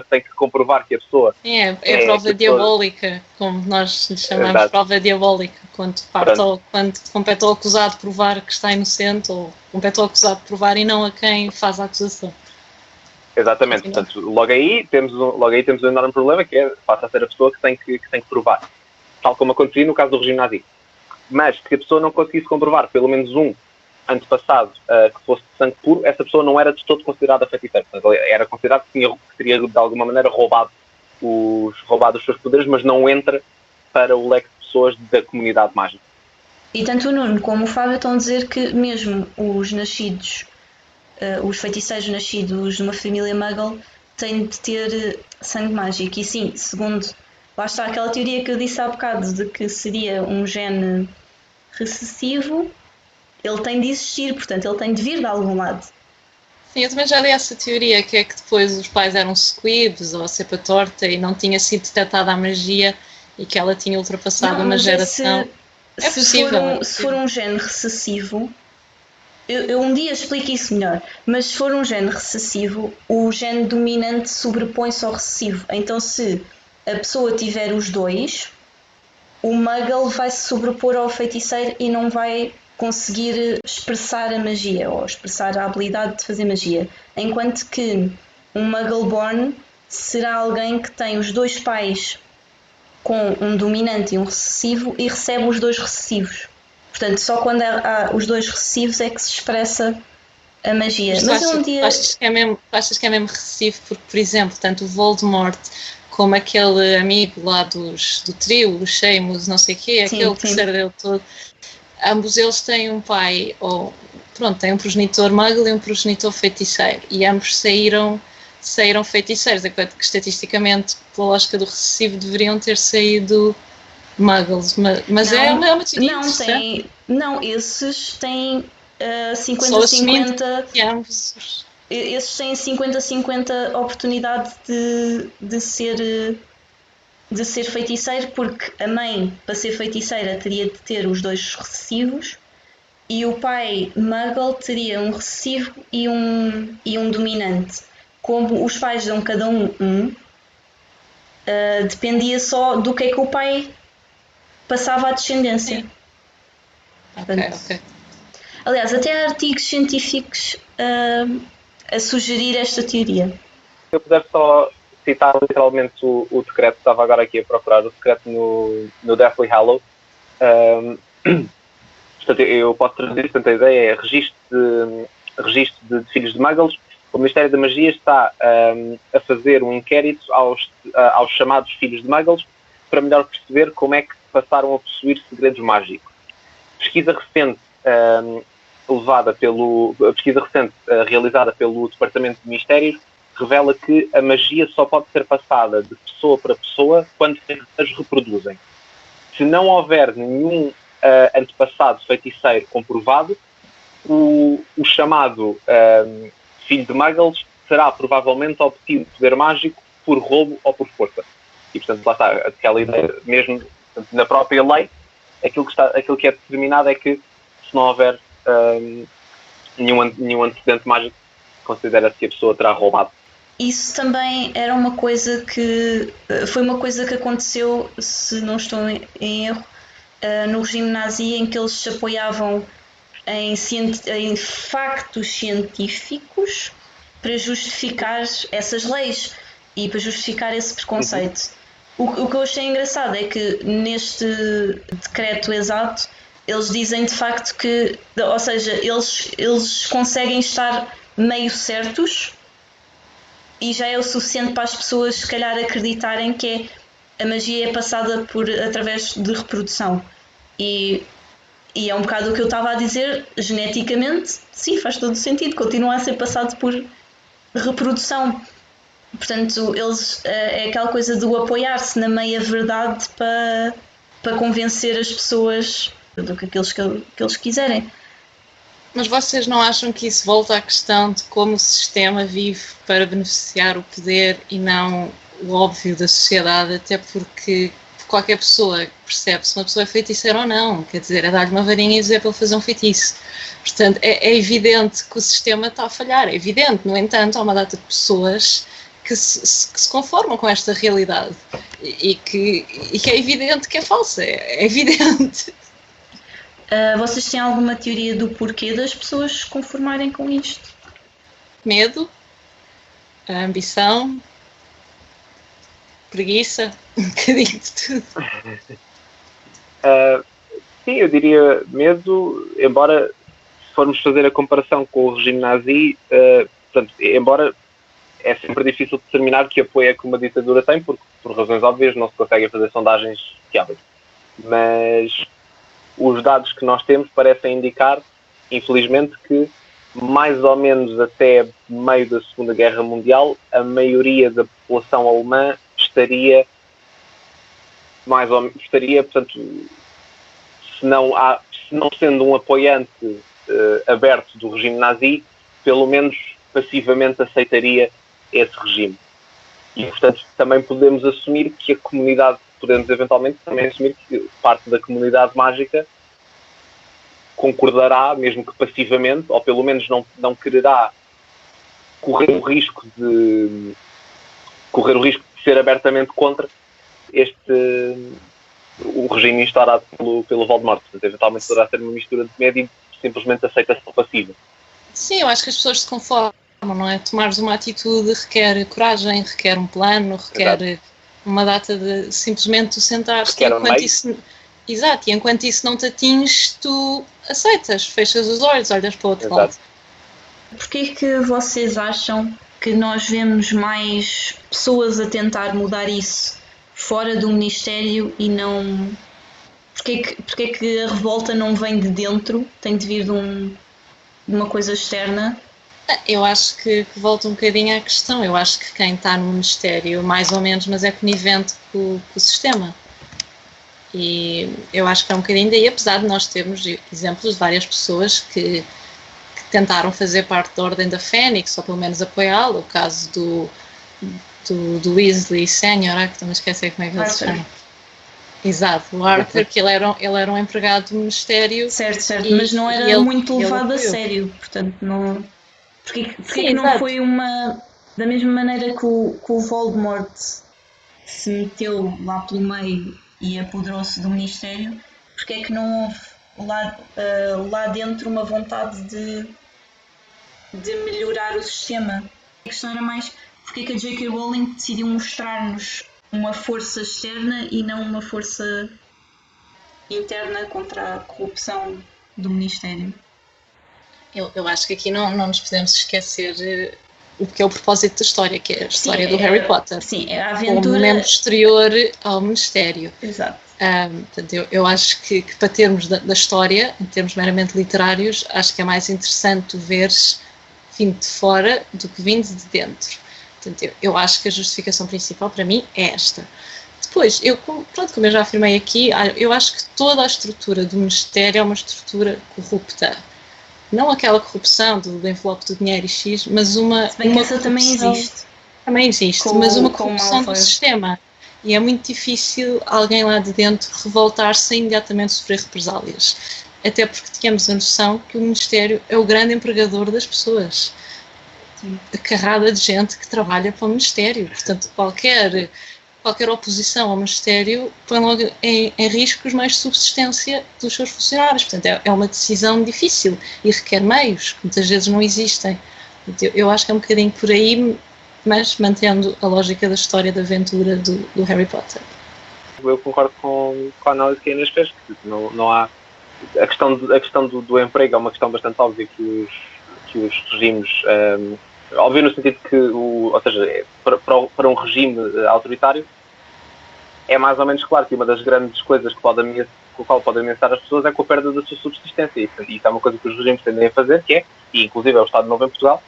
tem que comprovar que a pessoa... É a prova diabólica, como nós lhe chamamos. Exato. Prova diabólica, quando compete ao acusado provar que está inocente, ou compete ao acusado provar e não a quem faz a acusação. Exatamente, portanto, logo aí temos um enorme problema, que passa a ser a pessoa que tem que provar, tal como acontecia no caso do regime nazi. mas que a pessoa não conseguisse comprovar pelo menos um antepassado que fosse de sangue puro, essa pessoa não era de todo considerada feiticeira. Portanto, era considerado que teria de alguma maneira roubado os seus poderes, mas não entra para o leque de pessoas da comunidade mágica. E tanto o Nuno como o Fábio estão a dizer que mesmo os nascidos, os feiticeiros nascidos numa família Muggle têm de ter sangue mágico. E sim, segundo, lá está aquela teoria que eu disse há bocado de que seria um gene recessivo, ele tem de existir, portanto ele tem de vir de algum lado. Sim, eu também já li essa teoria, que é que depois os pais eram squibs ou cepa torta e não tinha sido detectada a magia e que ela tinha ultrapassado uma geração. Se for um gene recessivo, eu um dia explico isso melhor, mas se for um gene recessivo, o gene dominante sobrepõe-se ao recessivo. Então se a pessoa tiver os dois, o Muggle vai se sobrepor ao feiticeiro e não vai conseguir expressar a magia ou expressar a habilidade de fazer magia. Enquanto que um Muggle-born será alguém que tem os dois pais com um dominante e um recessivo e recebe os dois recessivos. Portanto, só quando há os dois recessivos é que se expressa a magia. Mas achas que é mesmo recessivo porque, por exemplo, tanto o Voldemort como aquele amigo lá do trio, o Seamus, não sei o quê, aquele que dele todo, ambos eles têm um pai, têm um progenitor Muggle e um progenitor feiticeiro, e ambos saíram feiticeiros, enquanto que estatisticamente, pela lógica do recessivo, deveriam ter saído Muggles, mas é uma teoria interessante. Não, esses têm 50-50. Esses têm 50-50 oportunidade de ser feiticeiro, porque a mãe, para ser feiticeira, teria de ter os dois recessivos e o pai Muggle teria um recessivo e um dominante. Como os pais dão cada um, dependia só do que é que o pai passava à descendência. Ok. Aliás, até há artigos científicos a sugerir esta teoria. Se eu puder só citar literalmente o decreto, estava agora aqui a procurar o decreto no Deathly Hallows. Portanto, eu posso traduzir, portanto, a ideia é registro de filhos de Muggles. O Ministério da Magia está a fazer um inquérito aos chamados filhos de Muggles para melhor perceber como é que passaram a possuir segredos mágicos. Pesquisa recente realizada pelo Departamento de Mistérios revela que a magia só pode ser passada de pessoa para pessoa quando as reproduzem. Se não houver nenhum antepassado feiticeiro comprovado, o chamado filho de Muggles será provavelmente obtido poder mágico por roubo ou por força. E, portanto, lá está aquela ideia, mesmo portanto, na própria lei, aquilo que é determinado é que se não houver nenhum antecedente mágico, considera-se que a pessoa terá roubado. Isso também era uma coisa que foi uma coisa que aconteceu, se não estou em erro, no regime nazi, em que eles se apoiavam em factos científicos para justificar essas leis e para justificar esse preconceito. O que eu achei engraçado é que neste decreto exato eles dizem de facto que, ou seja, eles conseguem estar meio certos e já é o suficiente para as pessoas se calhar acreditarem que a magia é passada através de reprodução. E é um bocado o que eu estava a dizer, geneticamente, sim, faz todo o sentido, continua a ser passado por reprodução. Portanto, é aquela coisa do apoiar-se na meia-verdade para convencer as pessoas do que eles quiserem. Mas vocês não acham que isso volta à questão de como o sistema vive para beneficiar o poder e não o óbvio da sociedade, até porque qualquer pessoa percebe se uma pessoa é feiticeira ou não, quer dizer, é dar-lhe uma varinha e dizer para ele fazer um feitiço. Portanto, é evidente que o sistema está a falhar, é evidente. No entanto, há uma data de pessoas que se conformam com esta realidade e que é evidente que é falsa, é evidente. Vocês têm alguma teoria do porquê das pessoas se conformarem com isto? Medo, a ambição, preguiça, um bocadinho de tudo. Sim, eu diria medo, embora, se formos fazer a comparação com o regime nazi, portanto, embora é sempre difícil determinar que apoio é que uma ditadura tem, porque, por razões óbvias, não se conseguem fazer sondagens fiáveis. Mas os dados que nós temos parecem indicar, infelizmente, que mais ou menos até meio da Segunda Guerra Mundial, a maioria da população alemã estaria, portanto, se não sendo um apoiante aberto do regime nazi, pelo menos passivamente aceitaria esse regime. E, portanto, também podemos assumir que a comunidade, podemos eventualmente também assumir que parte da comunidade mágica concordará, mesmo que passivamente, ou pelo menos não quererá correr o risco de ser abertamente contra o regime instaurado pelo Voldemort. Portanto, eventualmente poderá ser uma mistura de medo e simplesmente aceitação passiva. Sim, eu acho que as pessoas se conformam, não é? Tomares uma atitude requer coragem, requer um plano, requer Exato. Uma data de simplesmente tu sentares-te enquanto isso... Exato, e enquanto isso não te atinge, tu aceitas, fechas os olhos, olhas para o outro Exato. lado. Porquê que vocês acham que nós vemos mais pessoas a tentar mudar isso fora do Ministério e não... Porquê que a revolta não vem de dentro, tem de vir de uma coisa externa? Eu acho que volta um bocadinho à questão. Eu acho que quem está no Ministério, mais ou menos, mas é conivente com o sistema. E eu acho que é um bocadinho daí, apesar de nós termos exemplos de várias pessoas que tentaram fazer parte da Ordem da Fênix, ou pelo menos apoiá-lo. O caso do Weasley Senior, que também esqueci como é que ele se chama. Exato, o Arthur, que ele era um empregado do Ministério. Certo, mas não era muito levado a sério, portanto não... Porquê que não foi uma... Da mesma maneira que o Voldemort se meteu lá pelo meio e apoderou-se do Ministério, porque é que não houve lá dentro uma vontade de melhorar o sistema? A questão era mais porque é que a J.K. Rowling decidiu mostrar-nos uma força externa e não uma força interna contra a corrupção do Ministério. Eu acho que aqui não nos podemos esquecer o que é o propósito da história, que é a história do Harry Potter. Sim, é a aventura... Um membro exterior ao Ministério. Exato. Portanto, eu acho que para termos da história, em termos meramente literários, acho que é mais interessante tu veres vindo de fora do que vindo de dentro. Portanto, eu acho que a justificação principal para mim é esta. Depois, como eu já afirmei aqui, eu acho que toda a estrutura do Ministério é uma estrutura corrupta. Não aquela corrupção do envelope do dinheiro e X, mas uma corrupção também existe. Também existe, mas uma corrupção do sistema. E é muito difícil alguém lá de dentro revoltar-se sem imediatamente sofrer represálias. Até porque tínhamos a noção que o Ministério é o grande empregador das pessoas. A carrada de gente que trabalha para o Ministério. Portanto, qualquer oposição ao Ministério põe logo em risco os meios de subsistência dos seus funcionários. Portanto, é uma decisão difícil e requer meios que muitas vezes não existem. Portanto, eu acho que é um bocadinho por aí, mas mantendo a lógica da história da aventura do Harry Potter. Eu concordo com a análise que a Inês fez, que não há... A questão do emprego é uma questão bastante óbvia que os regimes... óbvio no sentido que, ou seja, para um regime autoritário, é mais ou menos claro que uma das grandes coisas com a qual podem ameaçar as pessoas é com a perda da sua subsistência. E isso é uma coisa que os regimes tendem a fazer, que é, e inclusive é o Estado Novo em Portugal,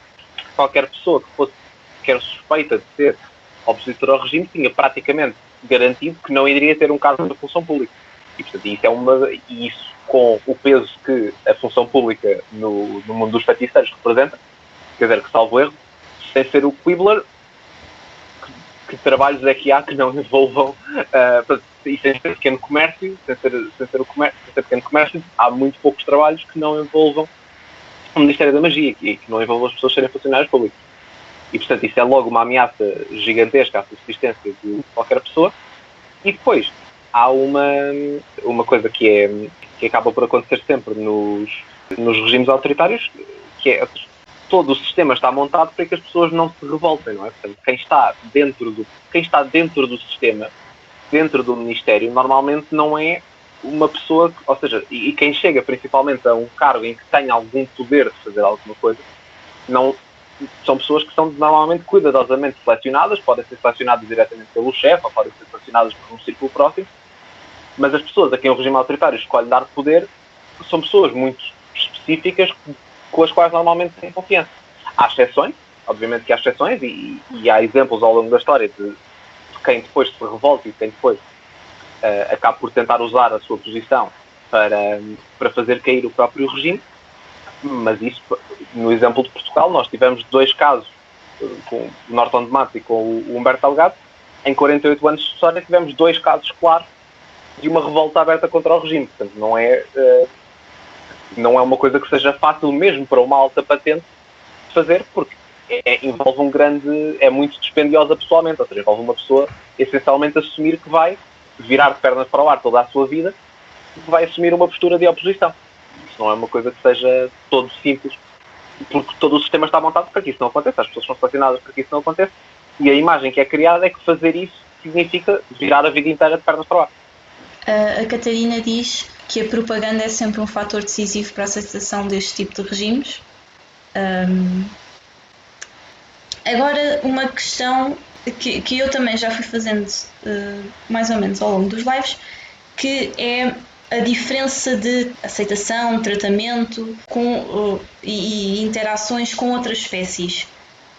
qualquer pessoa que fosse quer suspeita de ser opositor ao regime tinha praticamente garantido que não iria ter um cargo da função pública. E, portanto, isso com o peso que a função pública no mundo dos feiticeiros representa, quer dizer, que salvo erro, sem ser o Quibbler, que trabalhos é que há que não envolvam, e sem ser pequeno comércio, sem ser pequeno comércio, há muito poucos trabalhos que não envolvam o Ministério da Magia, que não envolvam as pessoas serem funcionários públicos. E, portanto, isso é logo uma ameaça gigantesca à subsistência de qualquer pessoa. E depois, há uma coisa que acaba por acontecer sempre nos regimes autoritários, que é todo o sistema está montado para que as pessoas não se revoltem, não é? Portanto, quem está dentro do sistema, dentro do Ministério, normalmente não é uma pessoa, ou seja, e quem chega principalmente a um cargo em que tem algum poder de fazer alguma coisa, não, são pessoas que são normalmente cuidadosamente selecionadas, podem ser selecionadas diretamente pelo chefe, ou podem ser selecionadas por um círculo próximo, mas as pessoas a quem o regime autoritário escolhe dar poder são pessoas muito específicas com as quais normalmente têm confiança. Há exceções, obviamente que há exceções, e há exemplos ao longo da história de quem depois se revolta e quem depois acaba por tentar usar a sua posição para fazer cair o próprio regime. Mas isso, no exemplo de Portugal, nós tivemos 2 casos, com o Norton de Matos e com o Humberto Delgado. Em 48 anos de história tivemos 2 casos claros de uma revolta aberta contra o regime. Portanto, não é uma coisa que seja fácil mesmo para uma alta patente de fazer, porque envolve é muito dispendiosa pessoalmente, ou seja, envolve uma pessoa essencialmente assumir que vai virar de pernas para o ar toda a sua vida e que vai assumir uma postura de oposição. Isso não é uma coisa que seja todo simples, porque todo o sistema está montado para que isso não aconteça, as pessoas são selecionadas para que isso não aconteça, e a imagem que é criada é que fazer isso significa virar a vida inteira de pernas para o ar. A Catarina diz que a propaganda é sempre um fator decisivo para a aceitação deste tipo de regimes. Agora, uma questão que eu também já fui fazendo mais ou menos ao longo dos lives, que é a diferença de aceitação, tratamento e interações com outras espécies,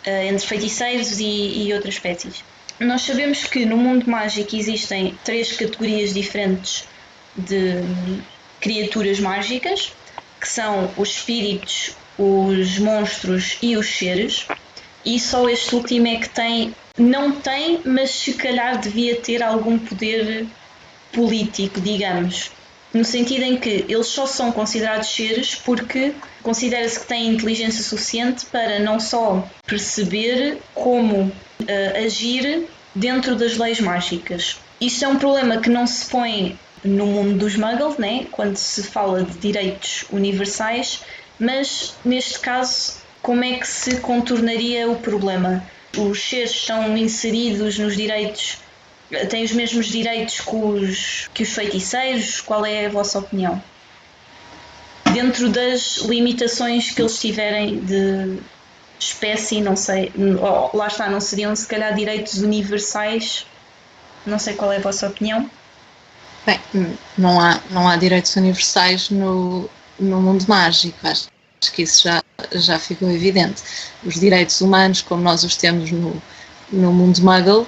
entre feiticeiros e outras espécies. Nós sabemos que no mundo mágico existem 3 categorias diferentes de criaturas mágicas, que são os espíritos, os monstros e os seres, e só este último é que não tem, mas se calhar devia ter algum poder político, digamos, no sentido em que eles só são considerados seres porque considera-se que têm inteligência suficiente para não só perceber como agir dentro das leis mágicas. Isto é um problema que não se põe no mundo dos muggles, né? Quando se fala de direitos universais, mas neste caso, como é que se contornaria o problema? Os seres estão inseridos nos direitos, têm os mesmos direitos que os feiticeiros? Qual é a vossa opinião? Dentro das limitações que eles tiverem de espécie, não sei, lá está, não seriam se calhar direitos universais? Não sei qual é a vossa opinião. Bem, não há direitos universais no mundo mágico, acho que isso já ficou evidente. Os direitos humanos, como nós os temos no mundo muggle,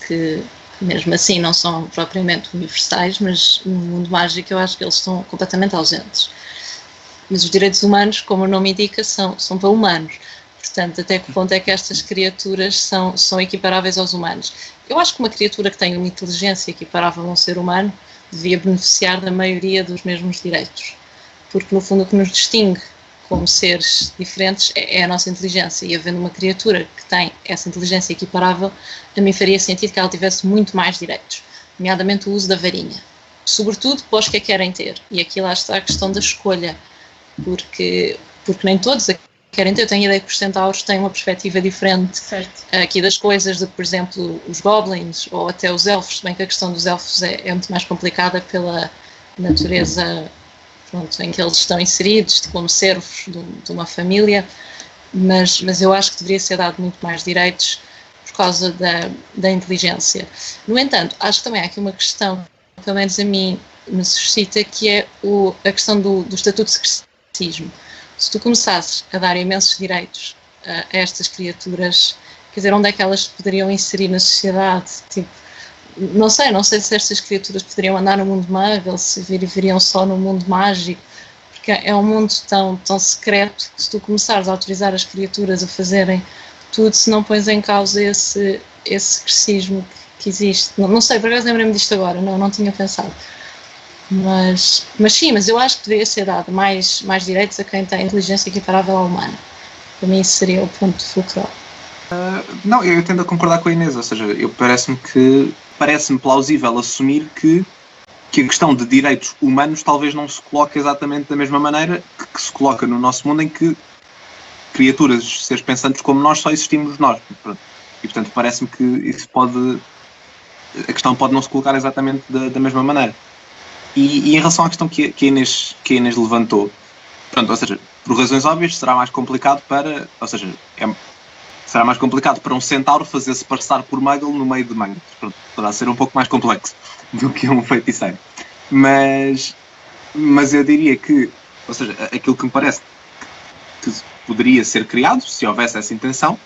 que mesmo assim não são propriamente universais, mas no mundo mágico eu acho que eles estão completamente ausentes. Mas os direitos humanos, como o nome indica, são para humanos. Portanto, até que ponto é que estas criaturas são equiparáveis aos humanos? Eu acho que uma criatura que tem uma inteligência equiparável a um ser humano devia beneficiar da maioria dos mesmos direitos. Porque, no fundo, o que nos distingue como seres diferentes é a nossa inteligência. E havendo uma criatura que tem essa inteligência equiparável, a mim faria sentido que ela tivesse muito mais direitos, nomeadamente o uso da varinha. Sobretudo para os que a querem ter. E aqui lá está a questão da escolha. Porque nem todos a querem ter. Eu tenho a ideia que os centauros têm uma perspectiva diferente, certo, aqui das coisas, de, por exemplo, os goblins ou até os elfos, se bem que a questão dos elfos é muito mais complicada pela natureza, pronto, em que eles estão inseridos, como servos de uma família, mas eu acho que deveria ser dado muito mais direitos por causa da inteligência. No entanto, acho que também há aqui uma questão, pelo menos a mim me suscita, que é a questão do estatuto de secretismo. Se tu começasses a dar imensos direitos a estas criaturas, quer dizer, onde é que elas poderiam inserir na sociedade? Tipo, não sei se estas criaturas poderiam andar no mundo muggle, se viriam só no mundo mágico, porque é um mundo tão secreto que se tu começares a autorizar as criaturas a fazerem tudo, se não pões em causa esse secretismo que existe. Não sei, por acaso lembrei-me disto agora, não tinha pensado. Mas eu acho que deveria ser dado mais direitos a quem tem inteligência equiparável ao humano. Para mim isso seria o ponto fulcral. Não, eu tendo a concordar com a Inês, ou seja, parece-me plausível assumir que a questão de direitos humanos talvez não se coloque exatamente da mesma maneira que se coloca no nosso mundo, em que criaturas, seres pensantes como nós, só existimos nós. E portanto parece-me que a questão pode não se colocar exatamente da mesma maneira. E em relação à questão que a Inês levantou, pronto, ou seja, por razões óbvias será mais complicado para, ou seja, será mais complicado para um centauro fazer-se passar por muggle no meio de muggles. Pronto, poderá ser um pouco mais complexo do que um feiticeiro. Mas eu diria que, ou seja, aquilo que me parece que poderia ser criado, se houvesse essa intenção,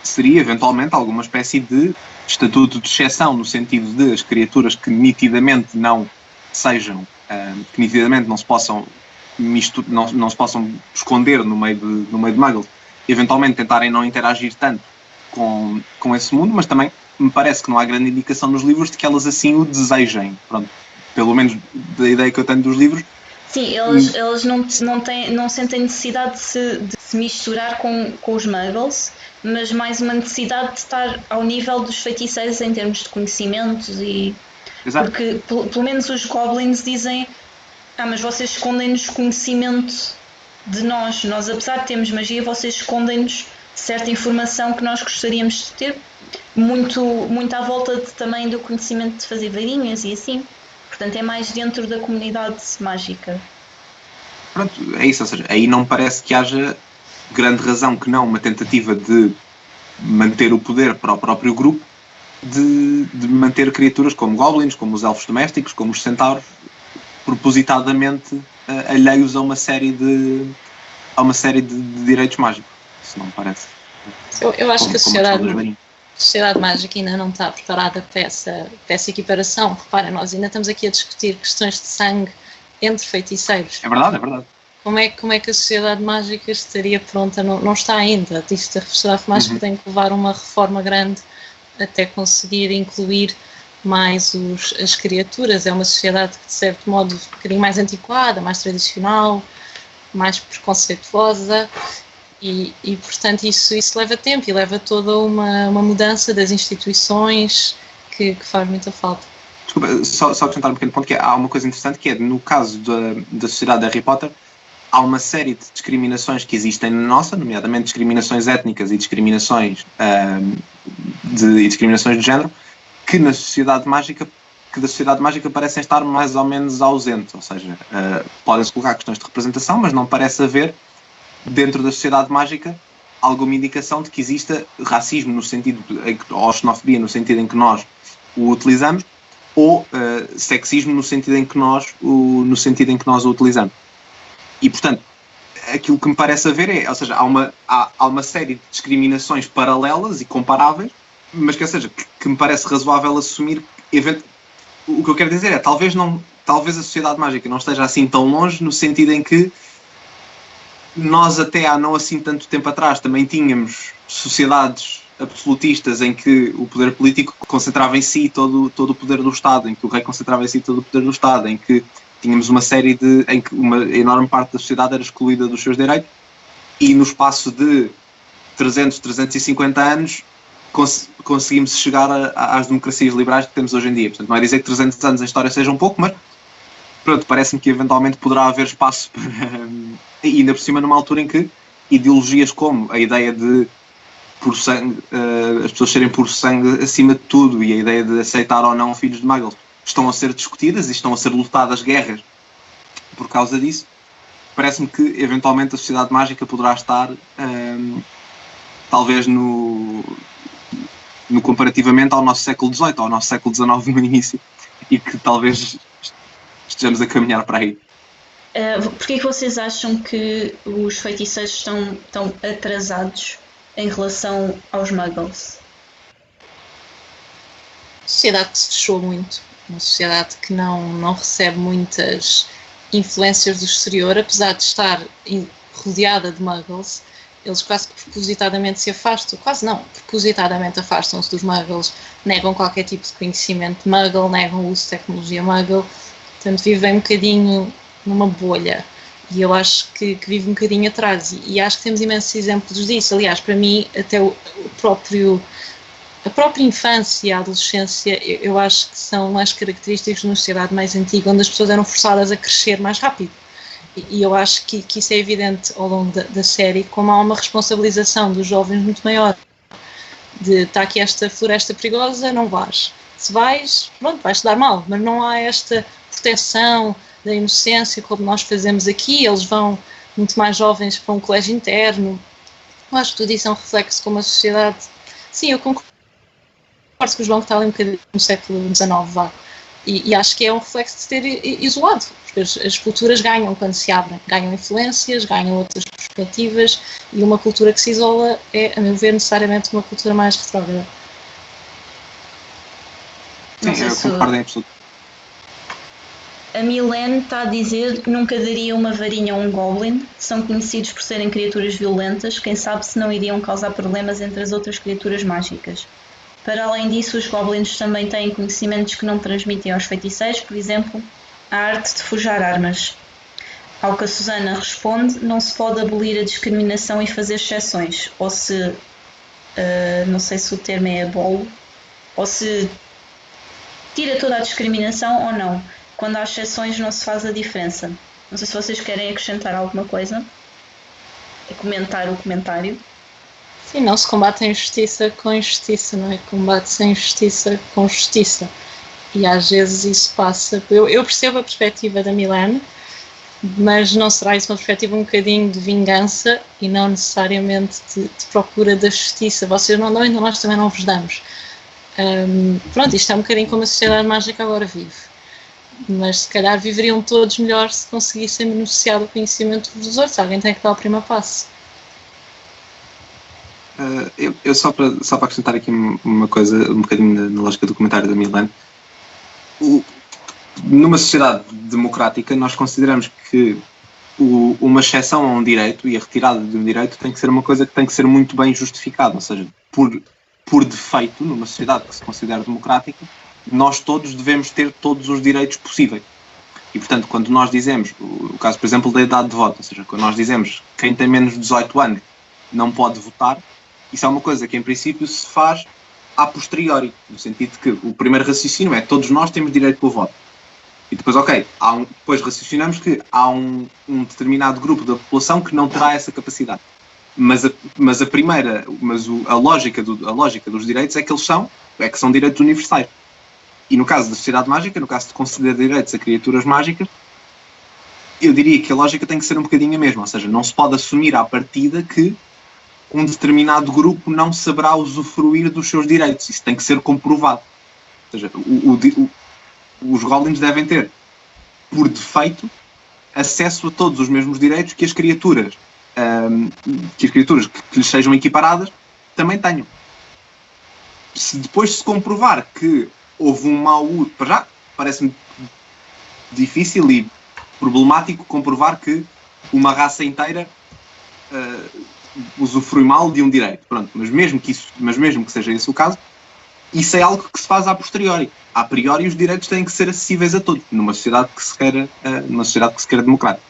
seria eventualmente alguma espécie de estatuto de exceção, no sentido de as criaturas que nitidamente não sejam, que nitidamente não se possam não se possam esconder no meio de muggles, eventualmente tentarem não interagir tanto com esse mundo, mas também me parece que não há grande indicação nos livros de que elas assim o desejem. Pronto, pelo menos da ideia que eu tenho dos livros. Sim, eles não sentem necessidade de se misturar com os muggles, mas mais uma necessidade de estar ao nível dos feiticeiros em termos de conhecimentos e... Exato. Porque pelo menos os goblins dizem: mas vocês escondem-nos conhecimento de nós, apesar de termos magia, vocês escondem-nos certa informação que nós gostaríamos de ter, muito à volta também do conhecimento de fazer varinhas e assim. Portanto, é mais dentro da comunidade mágica. Pronto, é isso, ou seja, aí não me parece que haja grande razão que não uma tentativa de manter o poder para o próprio grupo, de manter criaturas como goblins, como os elfos domésticos, como os centauros, propositadamente alheios a uma série de direitos mágicos. Isso não me parece. Eu acho que a sociedade mágica ainda não está preparada para essa equiparação. Reparem, nós ainda estamos aqui a discutir questões de sangue entre feiticeiros. É verdade, é verdade. Como é que a sociedade mágica estaria pronta? Não está ainda. A sociedade mágica tem que levar uma reforma grande até conseguir incluir mais as criaturas. É uma sociedade que, de certo modo, um bocadinho mais antiquada, mais tradicional, mais preconceituosa. E portanto, isso leva tempo e leva toda uma mudança das instituições que faz muita falta. Desculpa, só acrescentar um pequeno ponto, que há uma coisa interessante, que é, no caso da sociedade de Harry Potter, há uma série de discriminações que existem na nossa, nomeadamente discriminações étnicas e discriminações de género, que da sociedade mágica parecem estar mais ou menos ausentes. Ou seja, podem-se colocar questões de representação, mas não parece haver, dentro da sociedade mágica, alguma indicação de que exista racismo no sentido ou xenofobia no sentido em que nós o utilizamos, ou sexismo no sentido em que nós o utilizamos. E, portanto, aquilo que me parece haver é, ou seja, há uma série de discriminações paralelas e comparáveis, mas que me parece razoável assumir. O que eu quero dizer é, talvez a sociedade mágica não esteja assim tão longe, no sentido em que nós até há não assim tanto tempo atrás também tínhamos sociedades absolutistas em que o poder político concentrava em si todo o poder do Estado, em que o rei concentrava em si todo o poder do Estado, em que tínhamos em que uma enorme parte da sociedade era excluída dos seus direitos, e no espaço de 350 anos conseguimos chegar às democracias liberais que temos hoje em dia. Portanto, não é dizer que 300 anos a história seja um pouco, mas pronto, parece-me que eventualmente poderá haver espaço para, e ainda por cima numa altura em que ideologias como a ideia de as pessoas serem por sangue acima de tudo, e a ideia de aceitar ou não filhos de muggles, estão a ser discutidas e estão a ser lutadas guerras por causa disso. Parece-me que eventualmente a sociedade mágica poderá estar talvez no comparativamente ao nosso século XVIII, ao nosso século XIX no início, e que talvez estejamos a caminhar para aí. Porquê é que vocês acham que os feiticeiros estão tão atrasados em relação aos muggles? A sociedade que se fechou muito, uma sociedade que não recebe muitas influências do exterior, apesar de estar rodeada de muggles. Eles quase que propositadamente se afastam, propositadamente afastam-se dos muggles, negam qualquer tipo de conhecimento muggle, negam o uso de tecnologia muggle, portanto vivem um bocadinho numa bolha, e eu acho que vive um bocadinho atrás, e acho que temos imensos exemplos disso. Aliás, para mim, até a própria infância e a adolescência, eu acho que são mais características de uma sociedade mais antiga, onde as pessoas eram forçadas a crescer mais rápido. E eu acho que isso é evidente ao longo da série, como há uma responsabilização dos jovens muito maior. Está aqui esta floresta perigosa, não vais. Se vais, pronto, vais-te dar mal, mas não há esta proteção da inocência, como nós fazemos aqui. Eles vão muito mais jovens para um colégio interno. Eu acho que tudo isso é um reflexo como a sociedade... Sim, eu concordo com o João que está ali um bocadinho no século XIX, vá. E acho que é um reflexo de ter isolado, porque as culturas ganham quando se abrem, ganham influências, ganham outras perspectivas, e uma cultura que se isola é, a meu ver, necessariamente uma cultura mais retrógrada. Sim, eu concordo em absoluto. A Milene está a dizer que nunca daria uma varinha a um goblin. São conhecidos por serem criaturas violentas. Quem sabe se não iriam causar problemas entre as outras criaturas mágicas. Para além disso, os goblins também têm conhecimentos que não transmitem aos feiticeiros, por exemplo, a arte de forjar armas. Ao que a Susana responde, não se pode abolir a discriminação e fazer exceções. Ou se, não sei se o termo é abolo, ou se tira toda a discriminação ou não. Quando há exceções não se faz a diferença. Não sei se vocês querem acrescentar alguma coisa. É comentar o comentário. Sim, não se combate a injustiça com injustiça, não é? Combate-se a injustiça com justiça. E às vezes isso passa... Eu percebo a perspectiva da Milene, mas não será isso uma perspectiva um bocadinho de vingança e não necessariamente de procura da justiça. Vocês não dão, então nós também não vos damos. Pronto, isto é um bocadinho como a sociedade mágica agora vive. Mas se calhar viveriam todos melhor se conseguissem beneficiar do conhecimento dos outros. Alguém tem que dar o primeiro passo. Eu só para acrescentar aqui uma coisa, um bocadinho na lógica do comentário da Milene. Numa sociedade democrática, nós consideramos que uma exceção a um direito e a retirada de um direito tem que ser uma coisa que tem que ser muito bem justificada. Ou seja, por defeito, numa sociedade que se considera democrática, nós todos devemos ter todos os direitos possíveis. E, portanto, quando nós dizemos, o caso, por exemplo, da idade de voto, ou seja, quando nós dizemos que quem tem menos de 18 anos não pode votar, isso é uma coisa que, em princípio, se faz a posteriori, no sentido de que o primeiro raciocínio é todos nós temos direito ao voto. E depois, depois raciocinamos que há um determinado grupo da população que não terá essa capacidade. Mas a lógica dos direitos é que são direitos universais. E no caso da sociedade mágica, no caso de conceder direitos a criaturas mágicas, eu diria que a lógica tem que ser um bocadinho a mesma. Ou seja, não se pode assumir à partida que um determinado grupo não saberá usufruir dos seus direitos. Isso tem que ser comprovado. Ou seja, os goblins devem ter, por defeito, acesso a todos os mesmos direitos que as criaturas que lhes sejam equiparadas também tenham. Se depois se comprovar que houve um mau uso, para já parece-me difícil e problemático comprovar que uma raça inteira usufrui mal de um direito. Pronto, mas mesmo que seja esse o caso, isso é algo que se faz a posteriori. A priori os direitos têm que ser acessíveis a todos, numa sociedade que se queira democrática.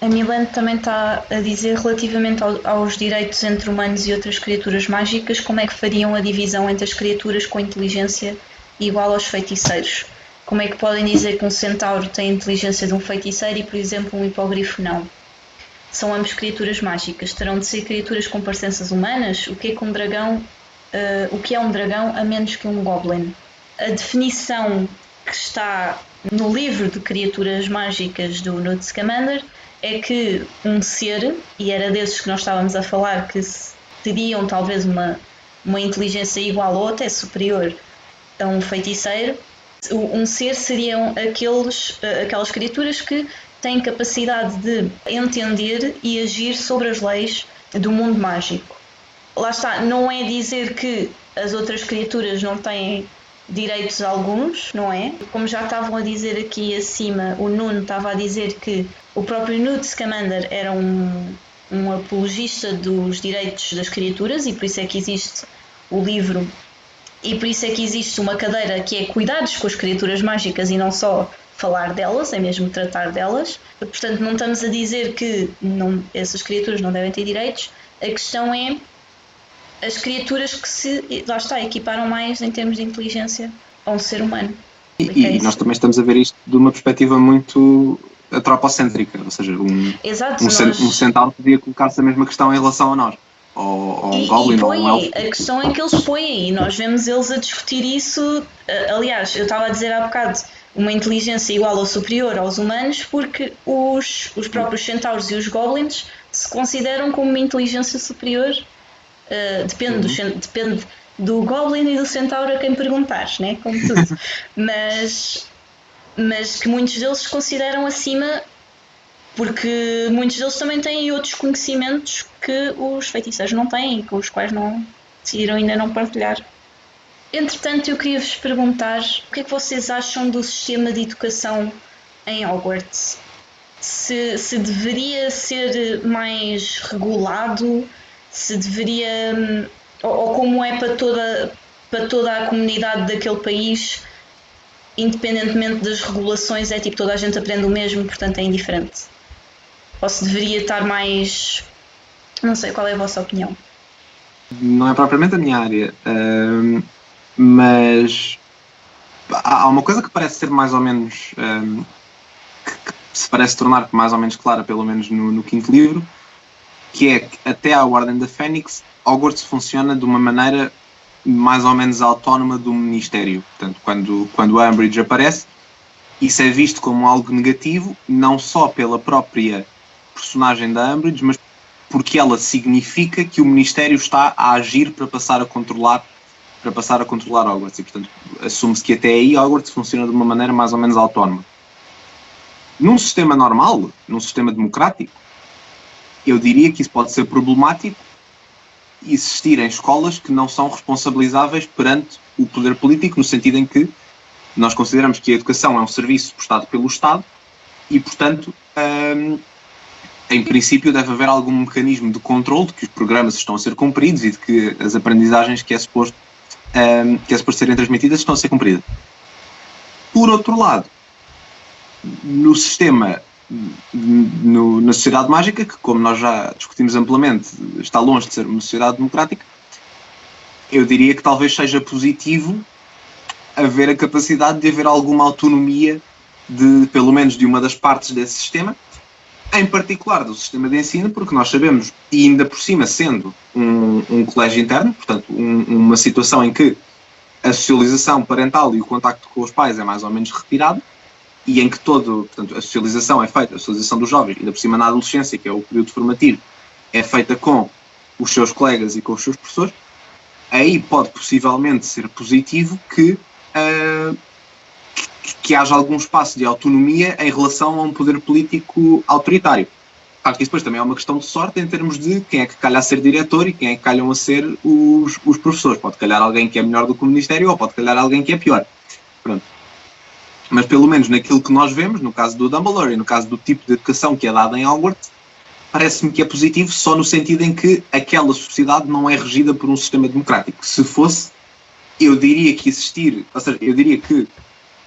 A Milene também está a dizer, relativamente aos direitos entre humanos e outras criaturas mágicas, como é que fariam a divisão entre as criaturas com inteligência igual aos feiticeiros? Como é que podem dizer que um centauro tem a inteligência de um feiticeiro e, por exemplo, um hipogrifo não? São ambos criaturas mágicas. Terão de ser criaturas com parecenças humanas? O que é um dragão a menos que um goblin? A definição que está no livro de criaturas mágicas do Newt Scamander é que um ser, e era desses que nós estávamos a falar, que teriam talvez uma inteligência igual ou até superior a um feiticeiro, um ser seriam aquelas criaturas que têm capacidade de entender e agir sobre as leis do mundo mágico. Lá está, não é dizer que as outras criaturas não têm direitos alguns, não é? Como já estavam a dizer aqui acima, o Nuno estava a dizer que o próprio Newt Scamander era um apologista dos direitos das criaturas e por isso é que existe o livro e por isso é que existe uma cadeira que é cuidados com as criaturas mágicas e não só falar delas, é mesmo tratar delas. Portanto, não estamos a dizer que essas criaturas não devem ter direitos, a questão é as criaturas que equiparam mais em termos de inteligência a um ser humano. E nós também estamos a ver isto de uma perspectiva muito antropocêntrica, ou seja, um centauro podia colocar-se a mesma questão em relação a nós. ou um Goblin ou um Elfo. A questão é que eles põem, e nós vemos eles a discutir isso. Aliás, eu estava a dizer há bocado, uma inteligência igual ou superior aos humanos, porque os próprios centauros e os goblins se consideram como uma inteligência superior. Depende do goblin e do centauro a quem perguntares, né? Como tudo. mas que muitos deles se consideram acima, porque muitos deles também têm outros conhecimentos que os feiticeiros não têm e com os quais não decidiram ainda não partilhar. Entretanto, eu queria vos perguntar o que é que vocês acham do sistema de educação em Hogwarts? Se deveria ser mais regulado, se deveria, ou como é para toda a comunidade daquele país, independentemente das regulações, é tipo toda a gente aprende o mesmo, portanto é indiferente. Ou se deveria estar mais... Não sei, qual é a vossa opinião? Não é propriamente a minha área, mas há uma coisa que parece ser mais ou menos... que se parece tornar mais ou menos clara, pelo menos no quinto livro, que é que até à Ordem da Fênix, Hogwarts funciona de uma maneira mais ou menos autónoma do Ministério. Portanto, quando a Umbridge aparece, isso é visto como algo negativo, não só pela própria personagem da Umbridge, mas porque ela significa que o Ministério está a agir para passar a controlar Hogwarts. E, portanto, assume-se que até aí Hogwarts funciona de uma maneira mais ou menos autónoma. Num sistema normal, num sistema democrático, eu diria que isso pode ser problemático existirem escolas que não são responsabilizáveis perante o poder político, no sentido em que nós consideramos que a educação é um serviço prestado pelo Estado e, portanto, em princípio deve haver algum mecanismo de controle de que os programas estão a ser cumpridos e de que as aprendizagens que é suposto serem transmitidas estão a ser cumpridas. Por outro lado, no sistema, na sociedade mágica, que como nós já discutimos amplamente, está longe de ser uma sociedade democrática, eu diria que talvez seja positivo haver a capacidade de haver alguma autonomia, pelo menos de uma das partes desse sistema, em particular do sistema de ensino, porque nós sabemos, e ainda por cima sendo um colégio interno, portanto uma situação em que a socialização parental e o contacto com os pais é mais ou menos retirado, e em que portanto, a socialização é feita, a socialização dos jovens, ainda por cima na adolescência, que é o período formativo, é feita com os seus colegas e com os seus professores, aí pode possivelmente ser positivo que haja algum espaço de autonomia em relação a um poder político autoritário. Claro que isso depois também é uma questão de sorte em termos de quem é que calha a ser diretor e quem é que calham a ser os professores. Pode calhar alguém que é melhor do que o Ministério ou pode calhar alguém que é pior. Pronto. Mas pelo menos naquilo que nós vemos, no caso do Dumbledore e no caso do tipo de educação que é dada em Hogwarts, parece-me que é positivo só no sentido em que aquela sociedade não é regida por um sistema democrático. Se fosse, eu diria que eu diria que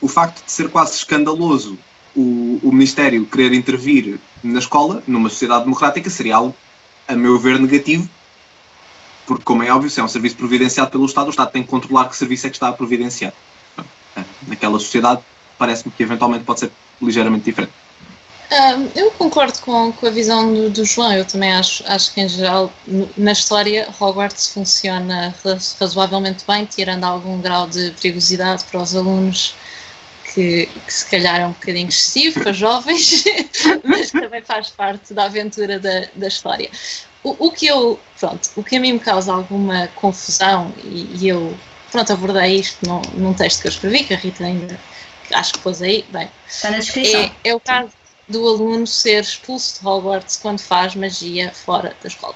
o facto de ser quase escandaloso o Ministério querer intervir na escola, numa sociedade democrática, seria algo, a meu ver, negativo, porque, como é óbvio, se é um serviço providenciado pelo Estado, o Estado tem que controlar que serviço é que está a providenciar. Naquela sociedade, parece-me que eventualmente pode ser ligeiramente diferente. Eu concordo com a visão do João. Eu também acho que, em geral, na história, Hogwarts funciona razoavelmente bem, tirando algum grau de perigosidade para os alunos, que se calhar é um bocadinho excessivo para jovens, mas também faz parte da aventura da história. O que a mim me causa alguma confusão, e eu abordei isto num texto que eu escrevi, que a Rita ainda acho que pôs aí, bem, está na descrição. É o caso do aluno ser expulso de Hogwarts quando faz magia fora da escola.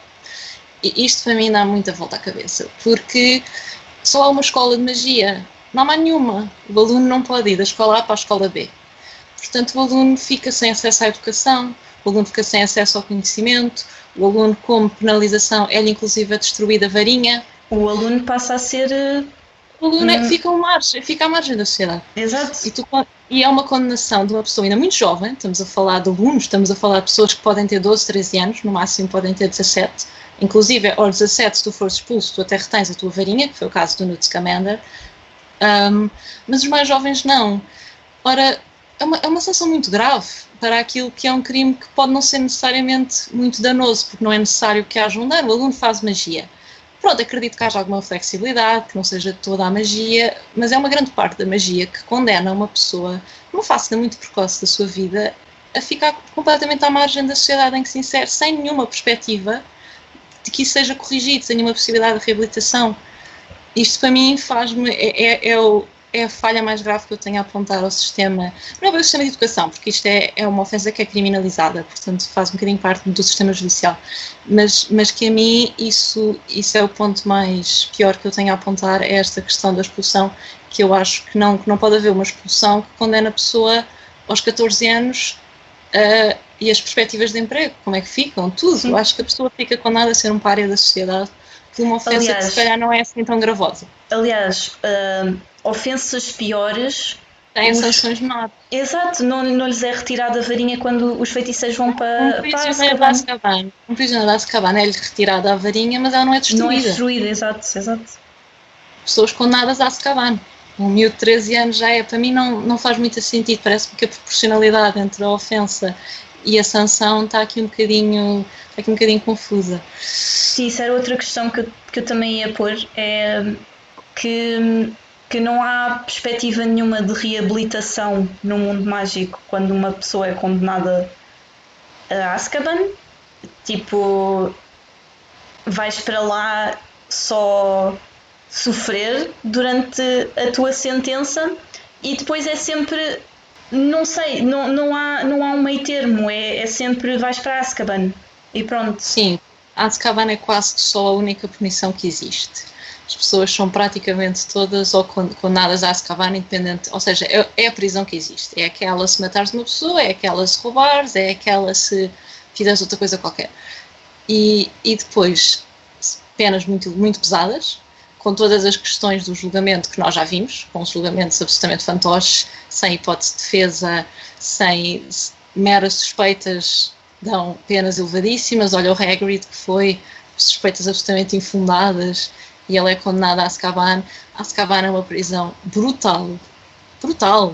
E isto para mim dá muita volta à cabeça, porque só há uma escola de magia, não há nenhuma. O aluno não pode ir da escola A para a escola B. Portanto, o aluno fica sem acesso à educação, o aluno fica sem acesso ao conhecimento, o aluno, como penalização, é-lhe inclusive destruída a varinha. O aluno passa a ser... O aluno fica à margem da sociedade. Exato. E é uma condenação de uma pessoa ainda muito jovem, estamos a falar de alunos, estamos a falar de pessoas que podem ter 12, 13 anos, no máximo podem ter 17, inclusive aos 17, se tu fores expulso, tu até retens a tua varinha, que foi o caso do Newt Scamander, mas os mais jovens não. Ora, é uma sanção muito grave para aquilo que é um crime que pode não ser necessariamente muito danoso, porque não é necessário que haja um dano. O aluno faz magia. Pronto, acredito que haja alguma flexibilidade, que não seja toda a magia, mas é uma grande parte da magia que condena uma pessoa, numa fase muito precoce da sua vida, a ficar completamente à margem da sociedade em que se insere, sem nenhuma perspectiva de que isso seja corrigido, sem nenhuma possibilidade de reabilitação. Isto para mim faz-me, é a falha mais grave que eu tenho a apontar ao sistema, não é bem o sistema de educação, porque isto é uma ofensa que é criminalizada, portanto faz um bocadinho parte do sistema judicial, mas que a mim isso é o ponto mais pior que eu tenho a apontar, é esta questão da expulsão, que eu acho que não pode haver uma expulsão que condena a pessoa aos 14 anos e as perspectivas de emprego, como é que ficam, tudo. Sim. Eu acho que a pessoa fica condenada a ser um pária da sociedade por uma ofensa que se calhar não é assim tão gravosa. Aliás, ofensas piores têm sanções menores. Exato, não lhes é retirada a varinha quando os feiticeiros vão para Azkaban. Um prisioneiro de Azkaban é-lhe retirada a varinha, mas ela não é destruída. Não é destruída, exato. Pessoas condenadas a Azkaban. Um miúdo de 13 anos já é, para mim não faz muito sentido, parece-me que a proporcionalidade entre a ofensa e a sanção está aqui um bocadinho confusa. Sim, isso era outra questão que eu também ia pôr, é que não há perspectiva nenhuma de reabilitação no mundo mágico quando uma pessoa é condenada a Azkaban. Tipo, vais para lá só sofrer durante a tua sentença e depois é sempre, não sei, não há um meio termo, é sempre vais para Azkaban e pronto. Sim, Azkaban é quase que só a única punição que existe. As pessoas são praticamente todas ou condenadas a Azkaban independente, ou seja, é a prisão que existe, é aquela se matares uma pessoa, é aquela se roubares, é aquela se fizeres outra coisa qualquer. E depois penas muito, muito pesadas, com todas as questões do julgamento que nós já vimos, com julgamentos absolutamente fantoches, sem hipótese de defesa, sem meras suspeitas, dão penas elevadíssimas. Olha o Hagrid, que foi suspeitas absolutamente infundadas, e ele é condenado a Azkaban. Azkaban é uma prisão brutal,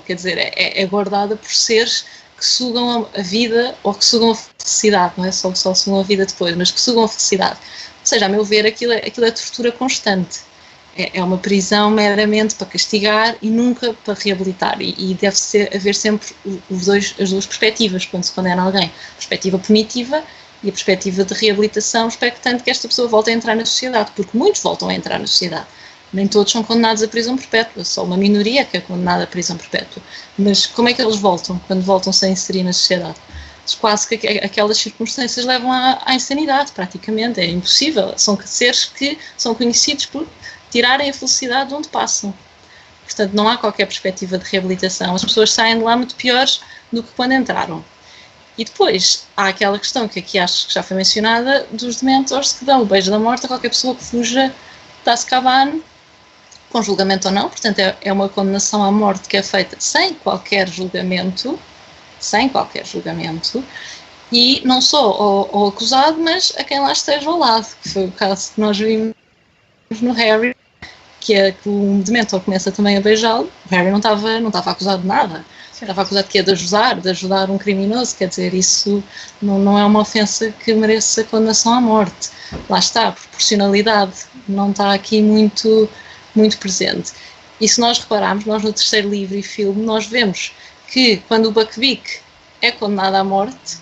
quer dizer, é guardada por seres que sugam a vida, ou que sugam a felicidade, não é só sugam a vida depois, mas que sugam a felicidade. Ou seja, a meu ver, aquilo é tortura constante. É uma prisão meramente para castigar e nunca para reabilitar. E deve haver sempre as duas perspectivas quando se condena alguém. A perspectiva punitiva e a perspectiva de reabilitação, expectante que esta pessoa volte a entrar na sociedade, porque muitos voltam a entrar na sociedade. Nem todos são condenados a prisão perpétua, só uma minoria que é condenada a prisão perpétua. Mas como é que eles voltam, quando voltam sem inserir na sociedade? Quase que aquelas circunstâncias levam à insanidade, praticamente. É impossível. São seres que são conhecidos por tirarem a felicidade de onde passam. Portanto, não há qualquer perspectiva de reabilitação. As pessoas saem de lá muito piores do que quando entraram. E depois, há aquela questão que aqui acho que já foi mencionada, dos dementores que dão o beijo da morte a qualquer pessoa que fuja da Azkaban, com julgamento ou não. Portanto, é uma condenação à morte que é feita sem qualquer julgamento, e não só ao acusado, mas a quem lá esteja ao lado, que foi o caso que nós vimos no Harry, que o dementor começa também a beijá-lo. O Harry não estava acusado de nada, estava acusado de ajudar um criminoso, quer dizer, isso não é uma ofensa que mereça condenação à morte. Lá está, a proporcionalidade não está aqui muito, muito presente. E se nós repararmos, nós no terceiro livro e filme, nós vemos que quando o Buckbeak é condenado à morte,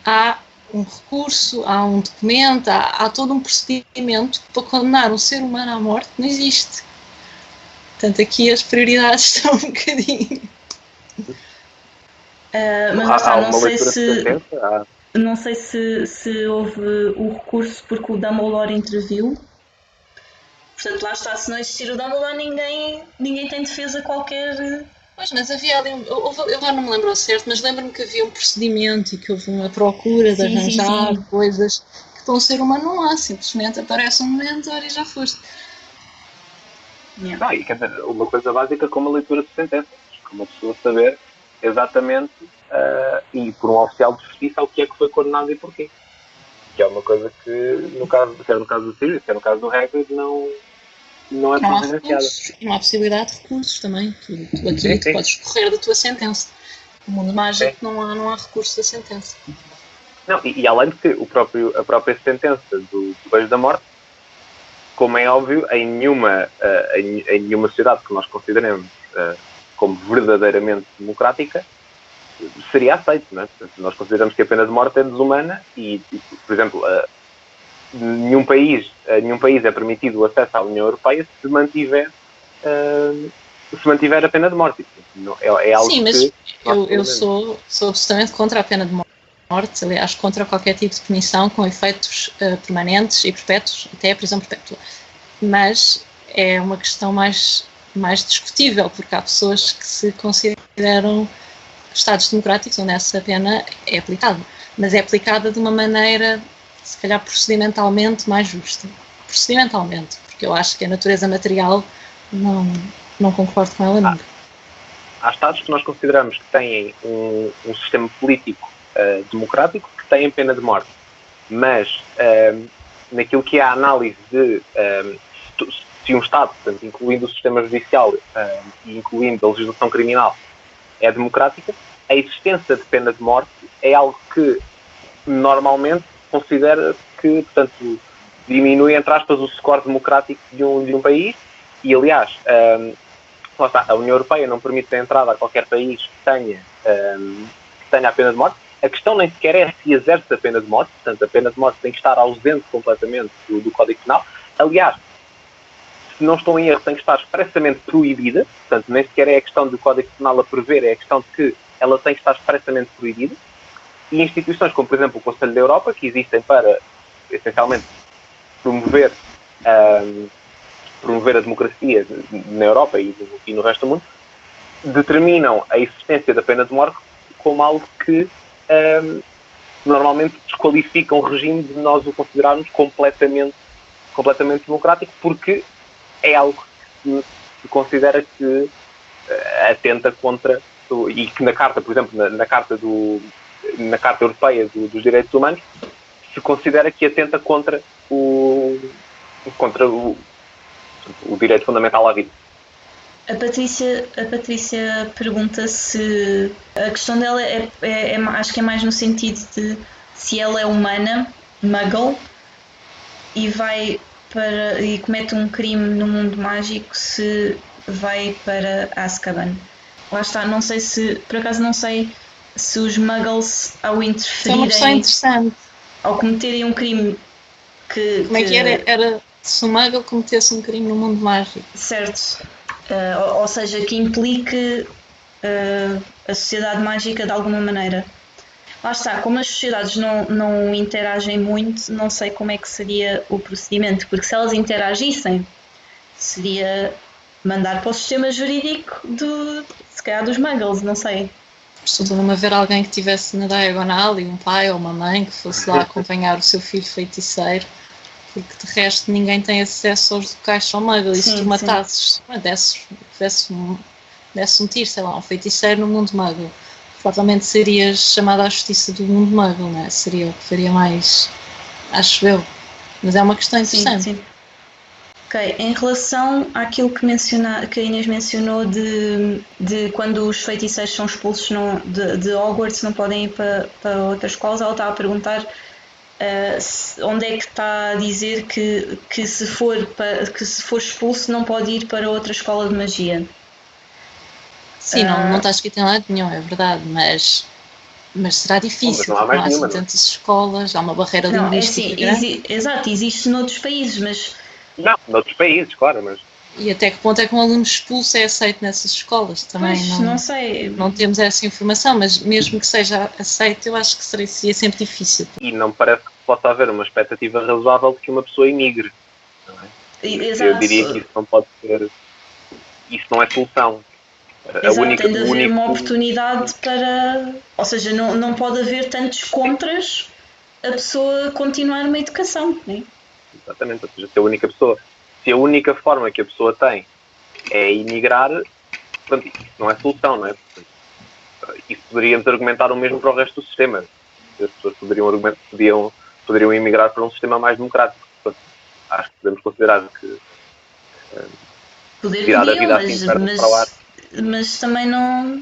há um recurso, há um documento, há todo um procedimento para condenar um ser humano à morte, não existe. Portanto, aqui as prioridades estão um bocadinho. Mas lá está, não sei se houve o recurso porque o Dumbledore interviu. Portanto, lá está, se não existir o Dumbledore, ninguém tem defesa qualquer. Pois, mas havia ali, eu já não me lembro ao certo, mas lembro-me que havia um procedimento e que houve uma procura de arranjar coisas que para um ser humano não há, simplesmente aparece um mentor e já foste. Não, e quer dizer, uma coisa básica como a leitura de sentenças, como a pessoa saber exatamente, e por um oficial de justiça, o que é que foi condenado e porquê. Que é uma coisa que, quer no caso do Sirius, quer no caso do Hagrid, não é providenciada. Não há possibilidade de recursos também. Tu aqui podes recorrer da tua sentença. No mundo mágico não há recurso da sentença. Não, e além de que a própria sentença do beijo da morte, como é óbvio, em nenhuma sociedade que nós consideremos como verdadeiramente democrática, seria aceito, não é? Portanto, nós consideramos que a pena de morte é desumana e por exemplo, nenhum país é permitido o acesso à União Europeia se mantiver a pena de morte. É algo Sim, mas que eu sou absolutamente contra a pena de morte, aliás, contra qualquer tipo de punição com efeitos permanentes e perpétuos, até a prisão perpétua. Mas é uma questão mais discutível, porque há pessoas que se consideram Estados democráticos onde essa pena é aplicada, mas é aplicada de uma maneira, se calhar procedimentalmente, mais justa. Procedimentalmente, porque eu acho que a natureza material não concordo com ela nunca. Há Estados que nós consideramos que têm um sistema político democrático que têm pena de morte, mas naquilo que é a análise de se um Estado, portanto, incluindo o sistema judicial e incluindo a legislação criminal, é democrática, a existência de pena de morte é algo que normalmente considera que, portanto, diminui, entre aspas, o score democrático de um país e, aliás, a União Europeia não permite a entrada a qualquer país que tenha a pena de morte. A questão nem sequer é se exerce a pena de morte, portanto, a pena de morte tem que estar ausente completamente do Código Penal. Aliás, se não estou em erro, tem que estar expressamente proibida, portanto, nem sequer é a questão do Código Penal a prever, é a questão de que ela tem que estar expressamente proibida. E instituições como, por exemplo, o Conselho da Europa, que existem para, essencialmente, promover a democracia na Europa e no resto do mundo, determinam a existência da pena de morte como algo que normalmente desqualifica um regime de nós o considerarmos completamente democrático, porque é algo que se considera que atenta contra, e que na Carta, por exemplo, na Carta Europeia dos Direitos Humanos, se considera que atenta contra o direito fundamental à vida. A Patrícia pergunta se a questão dela acho que é mais no sentido de se ela é humana, muggle, e comete um crime no mundo mágico, se vai para Azkaban. Lá está, não sei se os muggles, ao interferirem, é uma questão interessante. ao cometerem um crime como é que era se o muggle cometesse um crime no mundo mágico, certo, ou seja, que implique a sociedade mágica de alguma maneira. Lá está, como as sociedades não interagem muito, não sei como é que seria o procedimento, porque se elas interagissem, seria mandar para o sistema jurídico se calhar dos muggles, não sei. Estou-me a ver alguém que estivesse na diagonal e um pai ou uma mãe que fosse lá acompanhar o seu filho feiticeiro, porque de resto ninguém tem acesso aos locais só muggle. E se tu matasses, desse um tiro, sei lá, um feiticeiro no mundo muggle, provavelmente serias chamada à justiça do mundo muggle, não é? Seria o que faria mais, acho eu. Mas é uma questão interessante. Sim. Ok, em relação àquilo que a Inês mencionou de quando os feiticeiros são expulsos de Hogwarts, não podem ir para outras escolas, ela estava a perguntar onde é que está a dizer que se for expulso não pode ir para outra escola de magia. Sim, não está escrito em lado nenhum, é verdade, mas será difícil, porque não há assim tantas escolas, há uma barreira linguística grande. Exato, existe noutros países, mas... Não, noutros países, claro, mas... E até que ponto é que um aluno expulso é aceito nessas escolas? Também não sei. Não temos essa informação, mas mesmo que seja aceito, eu acho que seria sempre difícil. E não me parece que possa haver uma expectativa razoável de que uma pessoa emigre. Não é? Exato. Eu diria que isso não pode ser... Isso não é solução. Exato, tem de haver uma oportunidade para... Ou seja, não pode haver tantos contras a pessoa continuar uma educação, não é? Exatamente, ou seja, se a única forma que a pessoa tem é emigrar, portanto, isso não é solução, não é? Portanto, isso poderíamos argumentar o mesmo para o resto do sistema. As pessoas poderiam emigrar para um sistema mais democrático. Portanto, acho que podemos considerar que tirar a vida assim perto para o ar. Mas também não...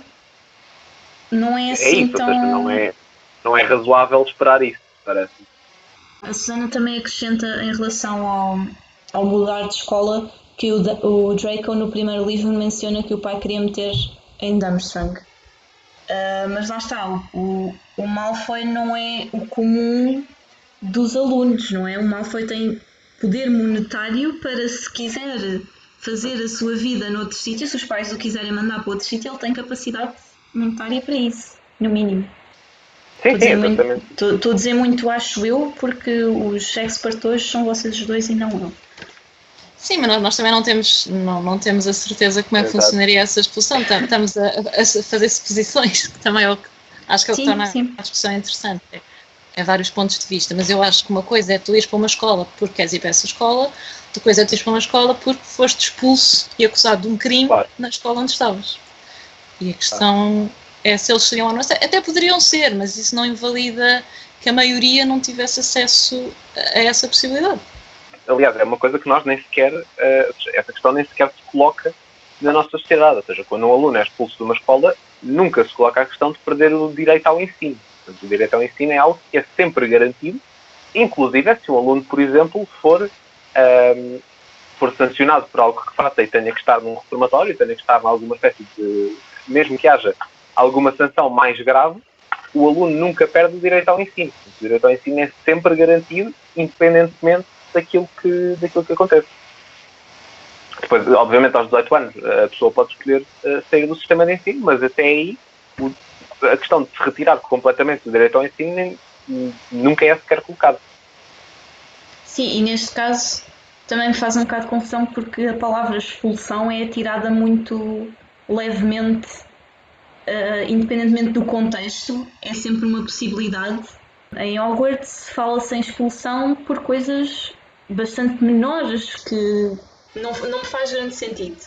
não é É assim isso, tão... ou seja, não é razoável esperar isso, parece. A Susana também acrescenta em relação ao mudar de escola que o Draco no primeiro livro menciona que o pai queria meter em Durmstrang. Mas lá está, o Malfoy não é o comum dos alunos, não é? O Malfoy tem poder monetário para, se quiser fazer a sua vida noutro sítio, se os pais o quiserem mandar para outro sítio, ele tem capacidade monetária para isso, no mínimo. Sim, exatamente. Estou a dizer muito, acho eu, porque os experts hoje são vocês os dois e não eu. Sim, mas nós também não temos a certeza como é que funcionaria essa expulsão. Estamos a fazer suposições, que também é acho que é o que torna a discussão interessante. É vários pontos de vista, mas eu acho que uma coisa é tu ires para uma escola porque queres ir para essa escola, outra coisa é tu ires para uma escola porque foste expulso e acusado de um crime na escola onde estavas. E a questão é se eles seriam ou não. Até poderiam ser, mas isso não invalida que a maioria não tivesse acesso a essa possibilidade. Aliás, é uma coisa que nós nem sequer, essa questão nem sequer se coloca na nossa sociedade. Ou seja, quando um aluno é expulso de uma escola, nunca se coloca a questão de perder o direito ao ensino. Portanto, o direito ao ensino é algo que é sempre garantido, inclusive se um aluno, por exemplo, for sancionado por algo que faça e tenha que estar num reformatório, tenha que estar em alguma espécie de... Mesmo que haja alguma sanção mais grave, o aluno nunca perde o direito ao ensino. O direito ao ensino é sempre garantido, independentemente daquilo que acontece. Depois, obviamente, aos 18 anos, a pessoa pode escolher sair do sistema de ensino, mas até aí a questão de se retirar completamente do direito ao ensino nunca é sequer colocada. Sim, e neste caso também me faz um bocado de confusão porque a palavra expulsão é tirada muito levemente, independentemente do contexto, é sempre uma possibilidade. Em Hogwarts fala-se em expulsão por coisas bastante menores que não me faz grande sentido.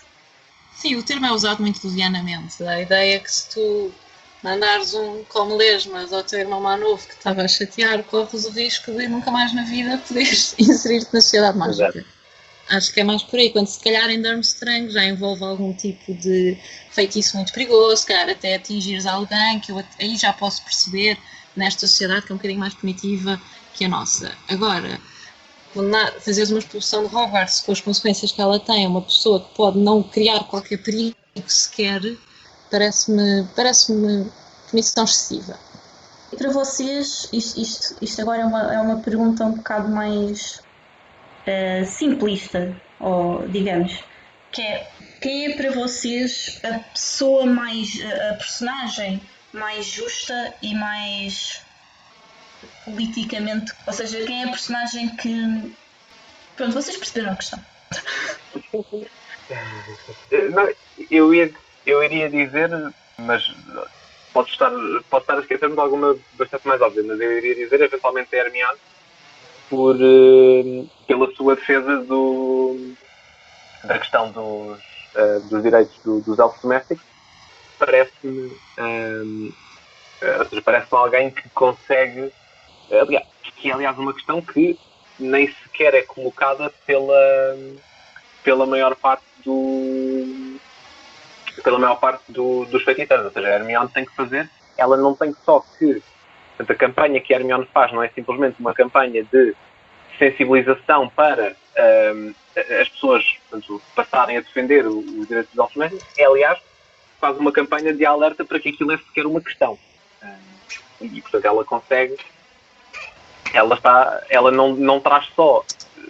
Sim, o termo é usado muito levianamente. A ideia é que se tu mandares um como lesmas ao teu irmão mais novo que estava a chatear, corres o risco de nunca mais na vida poderes inserir-te na sociedade mágica. Exato. Acho que é mais por aí, quando se calhar em Durmstrang já envolve algum tipo de feitiço muito perigoso, se calhar até atingires alguém, que eu aí já posso perceber nesta sociedade que é um bocadinho mais primitiva que a nossa. Agora, fazeres uma expulsão de Hogwarts com as consequências que ela tem, uma pessoa que pode não criar qualquer perigo sequer, parece-me missão excessiva. E para vocês, isto agora é uma pergunta um bocado mais simplista, ou digamos, que é: quem é para vocês a personagem mais justa e mais politicamente, ou seja, quem é a personagem que... Pronto, vocês perceberam a questão. Não, eu iria dizer, mas pode estar a esquecer-me de alguma bastante mais óbvia, mas eu iria dizer eventualmente a Hermione pela sua defesa da questão dos direitos dos elfos domésticos. Parece-me alguém que consegue, aliás uma questão que nem sequer é colocada pela maior parte dos feiticeiros. Ou seja, a Hermione tem que fazer, ela não tem só que... Portanto, a campanha que a Hermione faz não é simplesmente uma campanha de sensibilização para as pessoas, portanto, passarem a defender os direitos dos elfos domésticos, aliás, faz uma campanha de alerta para que aquilo é sequer uma questão. E, portanto, ela consegue... Ela não traz só...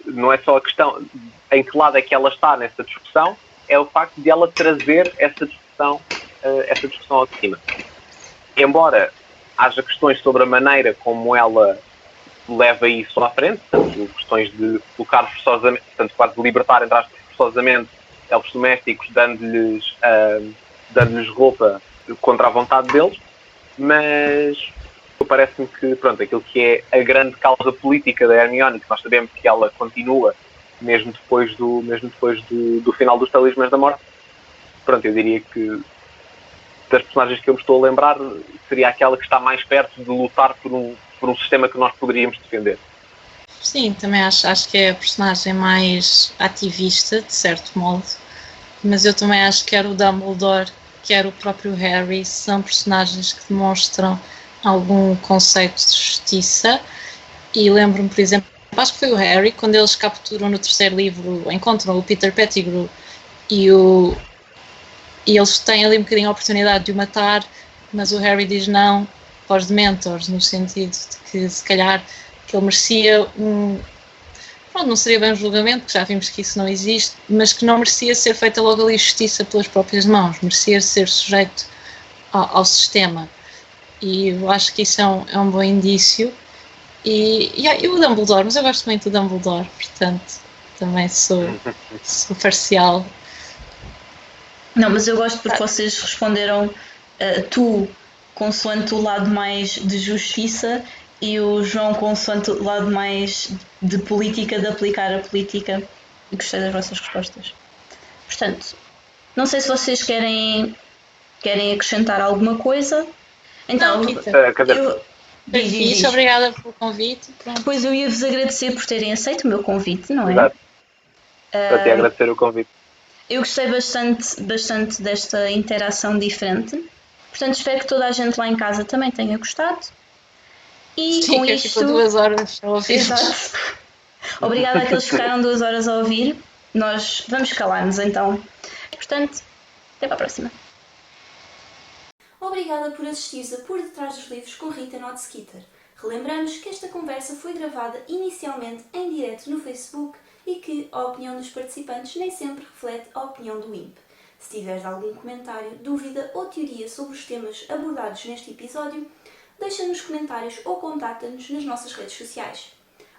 Não é só a questão em que lado é que ela está nessa discussão, é o facto de ela trazer essa discussão ao de cima. Embora haja questões sobre a maneira como ela leva isso à frente, portanto, questões de colocar forçosamente, portanto, quase de libertar, entre aspas, forçosamente elfos domésticos, dando-lhes roupa contra a vontade deles, mas parece-me que, pronto, aquilo que é a grande causa política da Hermione, que nós sabemos que ela continua mesmo depois do final dos Talismãs da Morte, pronto, eu diria que das personagens que eu me estou a lembrar seria aquela que está mais perto de lutar por um sistema que nós poderíamos defender. Sim, também acho que é a personagem mais ativista, de certo modo, mas eu também acho que era o Dumbledore quer o próprio Harry, são personagens que demonstram algum conceito de justiça. E lembro-me, por exemplo, acho que foi o Harry, quando eles capturam no terceiro livro, encontram o Peter Pettigrew e eles têm ali um bocadinho a oportunidade de o matar, mas o Harry diz não para os Dementors, no sentido de que se calhar que ele merecia pronto, não seria bem um julgamento, porque já vimos que isso não existe, mas que não merecia ser feita logo ali justiça pelas próprias mãos, merecia ser sujeito ao sistema. E eu acho que isso é um bom indício. E o Dumbledore, mas eu gosto muito do Dumbledore, portanto também sou parcial. Não, mas eu gosto porque vocês responderam tu consoante o lado mais de justiça e o João consoante o lado mais de política, de aplicar a política. E gostei das vossas respostas. Portanto, não sei se vocês querem acrescentar alguma coisa. Então, diz. Obrigada pelo convite. Pronto. Depois eu ia-vos agradecer por terem aceito o meu convite, não é? Exato. Para te agradecer o convite. Eu gostei bastante desta interação diferente. Portanto, espero que toda a gente lá em casa também tenha gostado. E sim, com que isto... ficou 2 horas a ouvir. Exato. Obrigada àqueles que ficaram 2 horas a ouvir. Nós vamos calar-nos então. Portanto, até para a próxima. Obrigada por assistires a Por Detrás dos Livros com Rita Notskitter. Relembramos que esta conversa foi gravada inicialmente em direto no Facebook e que a opinião dos participantes nem sempre reflete a opinião do IMP. Se tiveres algum comentário, dúvida ou teoria sobre os temas abordados neste episódio, deixa nos comentários ou contacta-nos nas nossas redes sociais.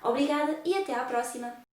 Obrigada e até à próxima!